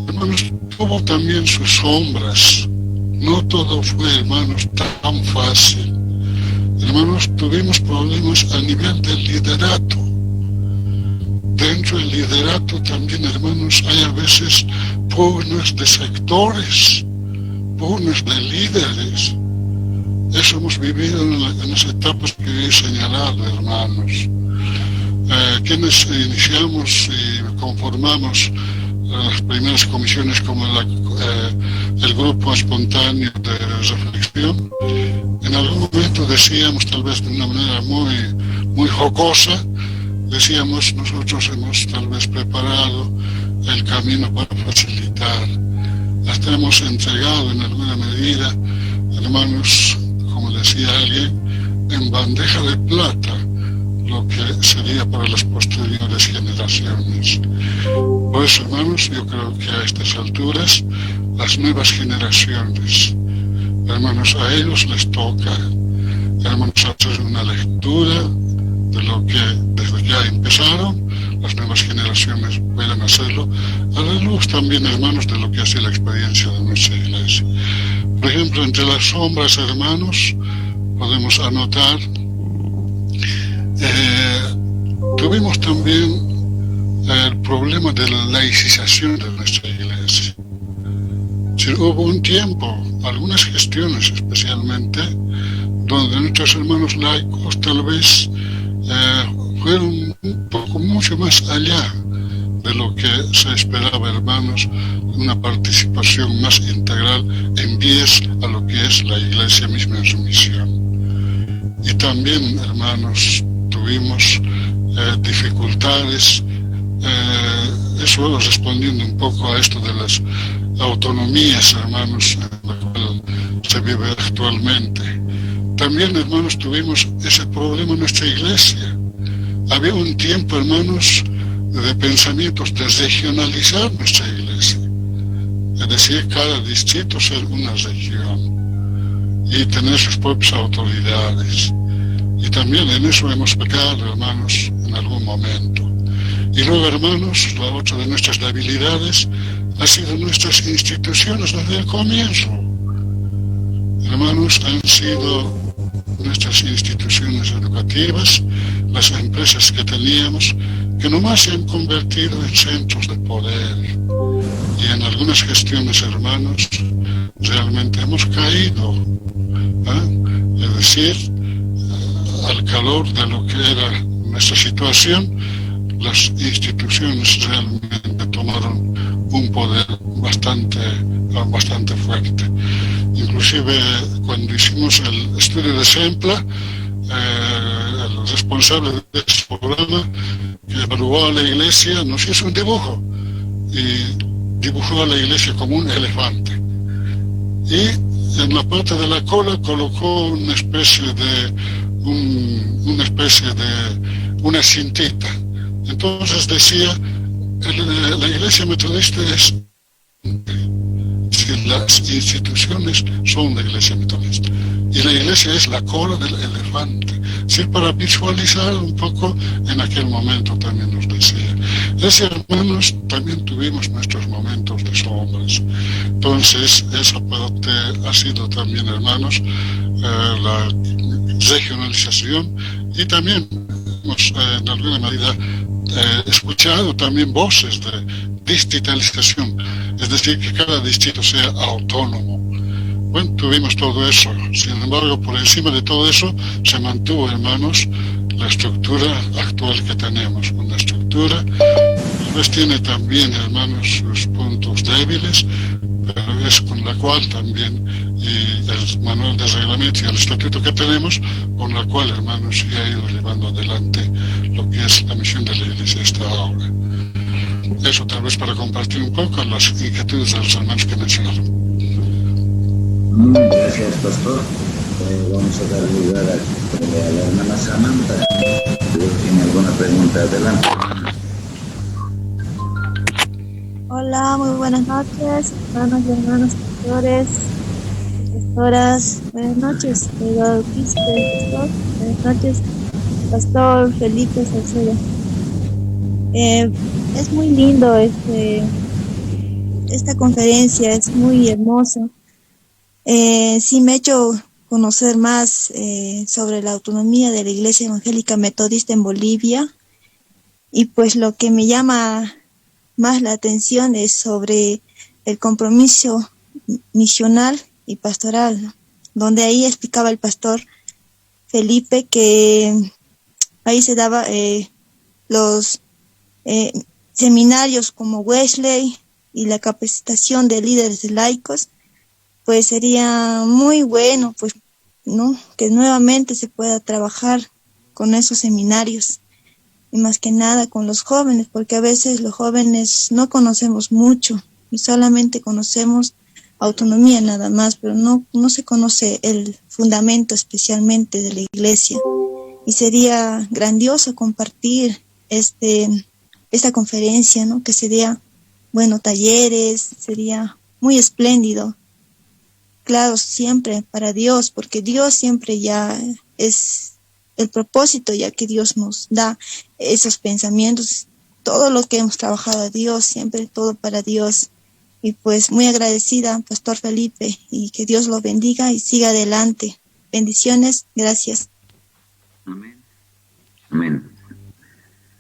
hermanos, tuvo también sus sombras. No todo fue, hermanos, tan fácil. Hermanos, tuvimos problemas a nivel del liderato. Dentro del liderato también, hermanos, hay a veces pugnas de sectores, pugnas de líderes. Eso hemos vivido en las etapas que he señalado, hermanos. Quienes iniciamos y conformamos las primeras comisiones como el grupo espontáneo de reflexión, en algún momento decíamos, tal vez de una manera muy jocosa, decíamos, nosotros hemos tal vez preparado el camino para facilitar, hasta hemos entregado en alguna medida, hermanos, como decía alguien, en bandeja de plata lo que sería para las posteriores generaciones. Por eso, hermanos, yo creo que a estas alturas las nuevas generaciones, hermanos, a ellos les toca, hermanos, hacer una lectura de lo que desde ya empezaron, las nuevas generaciones puedan hacerlo, a la luz también, hermanos, de lo que ha sido la experiencia de nuestra iglesia. Por ejemplo, entre las sombras, hermanos, podemos anotar, tuvimos también el problema de la laicización de nuestra iglesia. Sí, hubo un tiempo, algunas gestiones especialmente, donde nuestros hermanos laicos tal vez fueron un poco mucho más allá de lo que se esperaba, hermanos, una participación más integral en vías a lo que es la iglesia misma en su misión. Y también, hermanos, tuvimos dificultades, eso respondiendo un poco a esto de las autonomías, hermanos, en la cual se vive actualmente. También, hermanos, tuvimos ese problema en nuestra iglesia. Había un tiempo, hermanos, de pensamientos de regionalizar nuestra iglesia, es decir, cada distrito ser una región y tener sus propias autoridades. Y también en eso hemos pecado, hermanos, en algún momento. Y luego, hermanos, la otra de nuestras debilidades ha sido nuestras instituciones desde el comienzo. Hermanos, han sido nuestras instituciones educativas, las empresas que teníamos, que nomás se han convertido en centros de poder. Y en algunas gestiones, hermanos, realmente hemos caído, es decir, al calor de lo que era nuestra situación, las instituciones realmente tomaron un poder bastante fuerte. Inclusive cuando hicimos el estudio de SEMPLA, el responsable de ese programa que evaluó a la iglesia nos hizo un dibujo y dibujó a la iglesia como un elefante, y en la parte de la cola colocó una especie de una cintita. Entonces decía, la iglesia metodista es, si las instituciones son la iglesia metodista y la iglesia es la cola del elefante, sí, para visualizar un poco. En aquel momento también nos decía. Es, hermanos, también tuvimos nuestros momentos de sombras. Entonces esa parte ha sido también, hermanos, la regionalización, y también hemos en alguna medida escuchado también voces de digitalización, es decir, que cada distrito sea autónomo. Bueno, tuvimos todo eso. Sin embargo, por encima de todo eso se mantuvo, hermanos, la estructura actual que tenemos. Una estructura pues tiene también, hermanos, sus puntos débiles, pero es con la cual también, y el manual de reglamento y el estatuto que tenemos, con la cual, hermanos, se ha ido llevando adelante lo que es la misión de la iglesia hasta ahora. Eso tal vez para compartir un poco las inquietudes de los hermanos que mencionaron. Gracias, pastor. Vamos a dar lugar a la hermana Samantha. ¿Tiene alguna pregunta? Adelante. Hola, muy buenas noches, hermanos y hermanas pastores, pastoras. Buenas noches, Eduardo Quispe, pastor. Buenas noches, pastor Felipe Salcedo. Es muy lindo esta conferencia, es muy hermoso. Sí me ha hecho conocer más sobre la autonomía de la Iglesia Evangélica Metodista en Bolivia, y pues lo que me llama más la atención es sobre el compromiso misional y pastoral, ¿no? Donde ahí explicaba el pastor Felipe que ahí se daba seminarios como Wesley y la capacitación de líderes laicos, pues sería muy bueno, pues, ¿no? Que nuevamente se pueda trabajar con esos seminarios y más que nada con los jóvenes, porque a veces los jóvenes no conocemos mucho y solamente conocemos autonomía nada más, pero no se conoce el fundamento especialmente de la iglesia. Y sería grandioso compartir esta conferencia, ¿no? Que sería, bueno, talleres, sería muy espléndido. Claro, siempre para Dios, porque Dios siempre ya es el propósito, ya que Dios nos da esos pensamientos, todo lo que hemos trabajado a Dios, siempre todo para Dios. Y pues muy agradecida, Pastor Felipe, y que Dios lo bendiga y siga adelante. Bendiciones, gracias. Amén. Amén.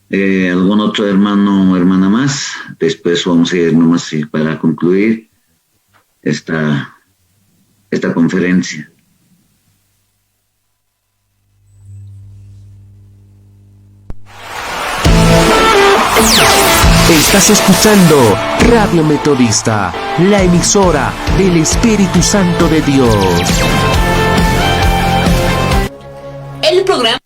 ¿Algún otro hermano o hermana más? Después vamos a ir nomás para concluir esta conferencia. Estás escuchando Radio Metodista, la emisora del Espíritu Santo de Dios. El programa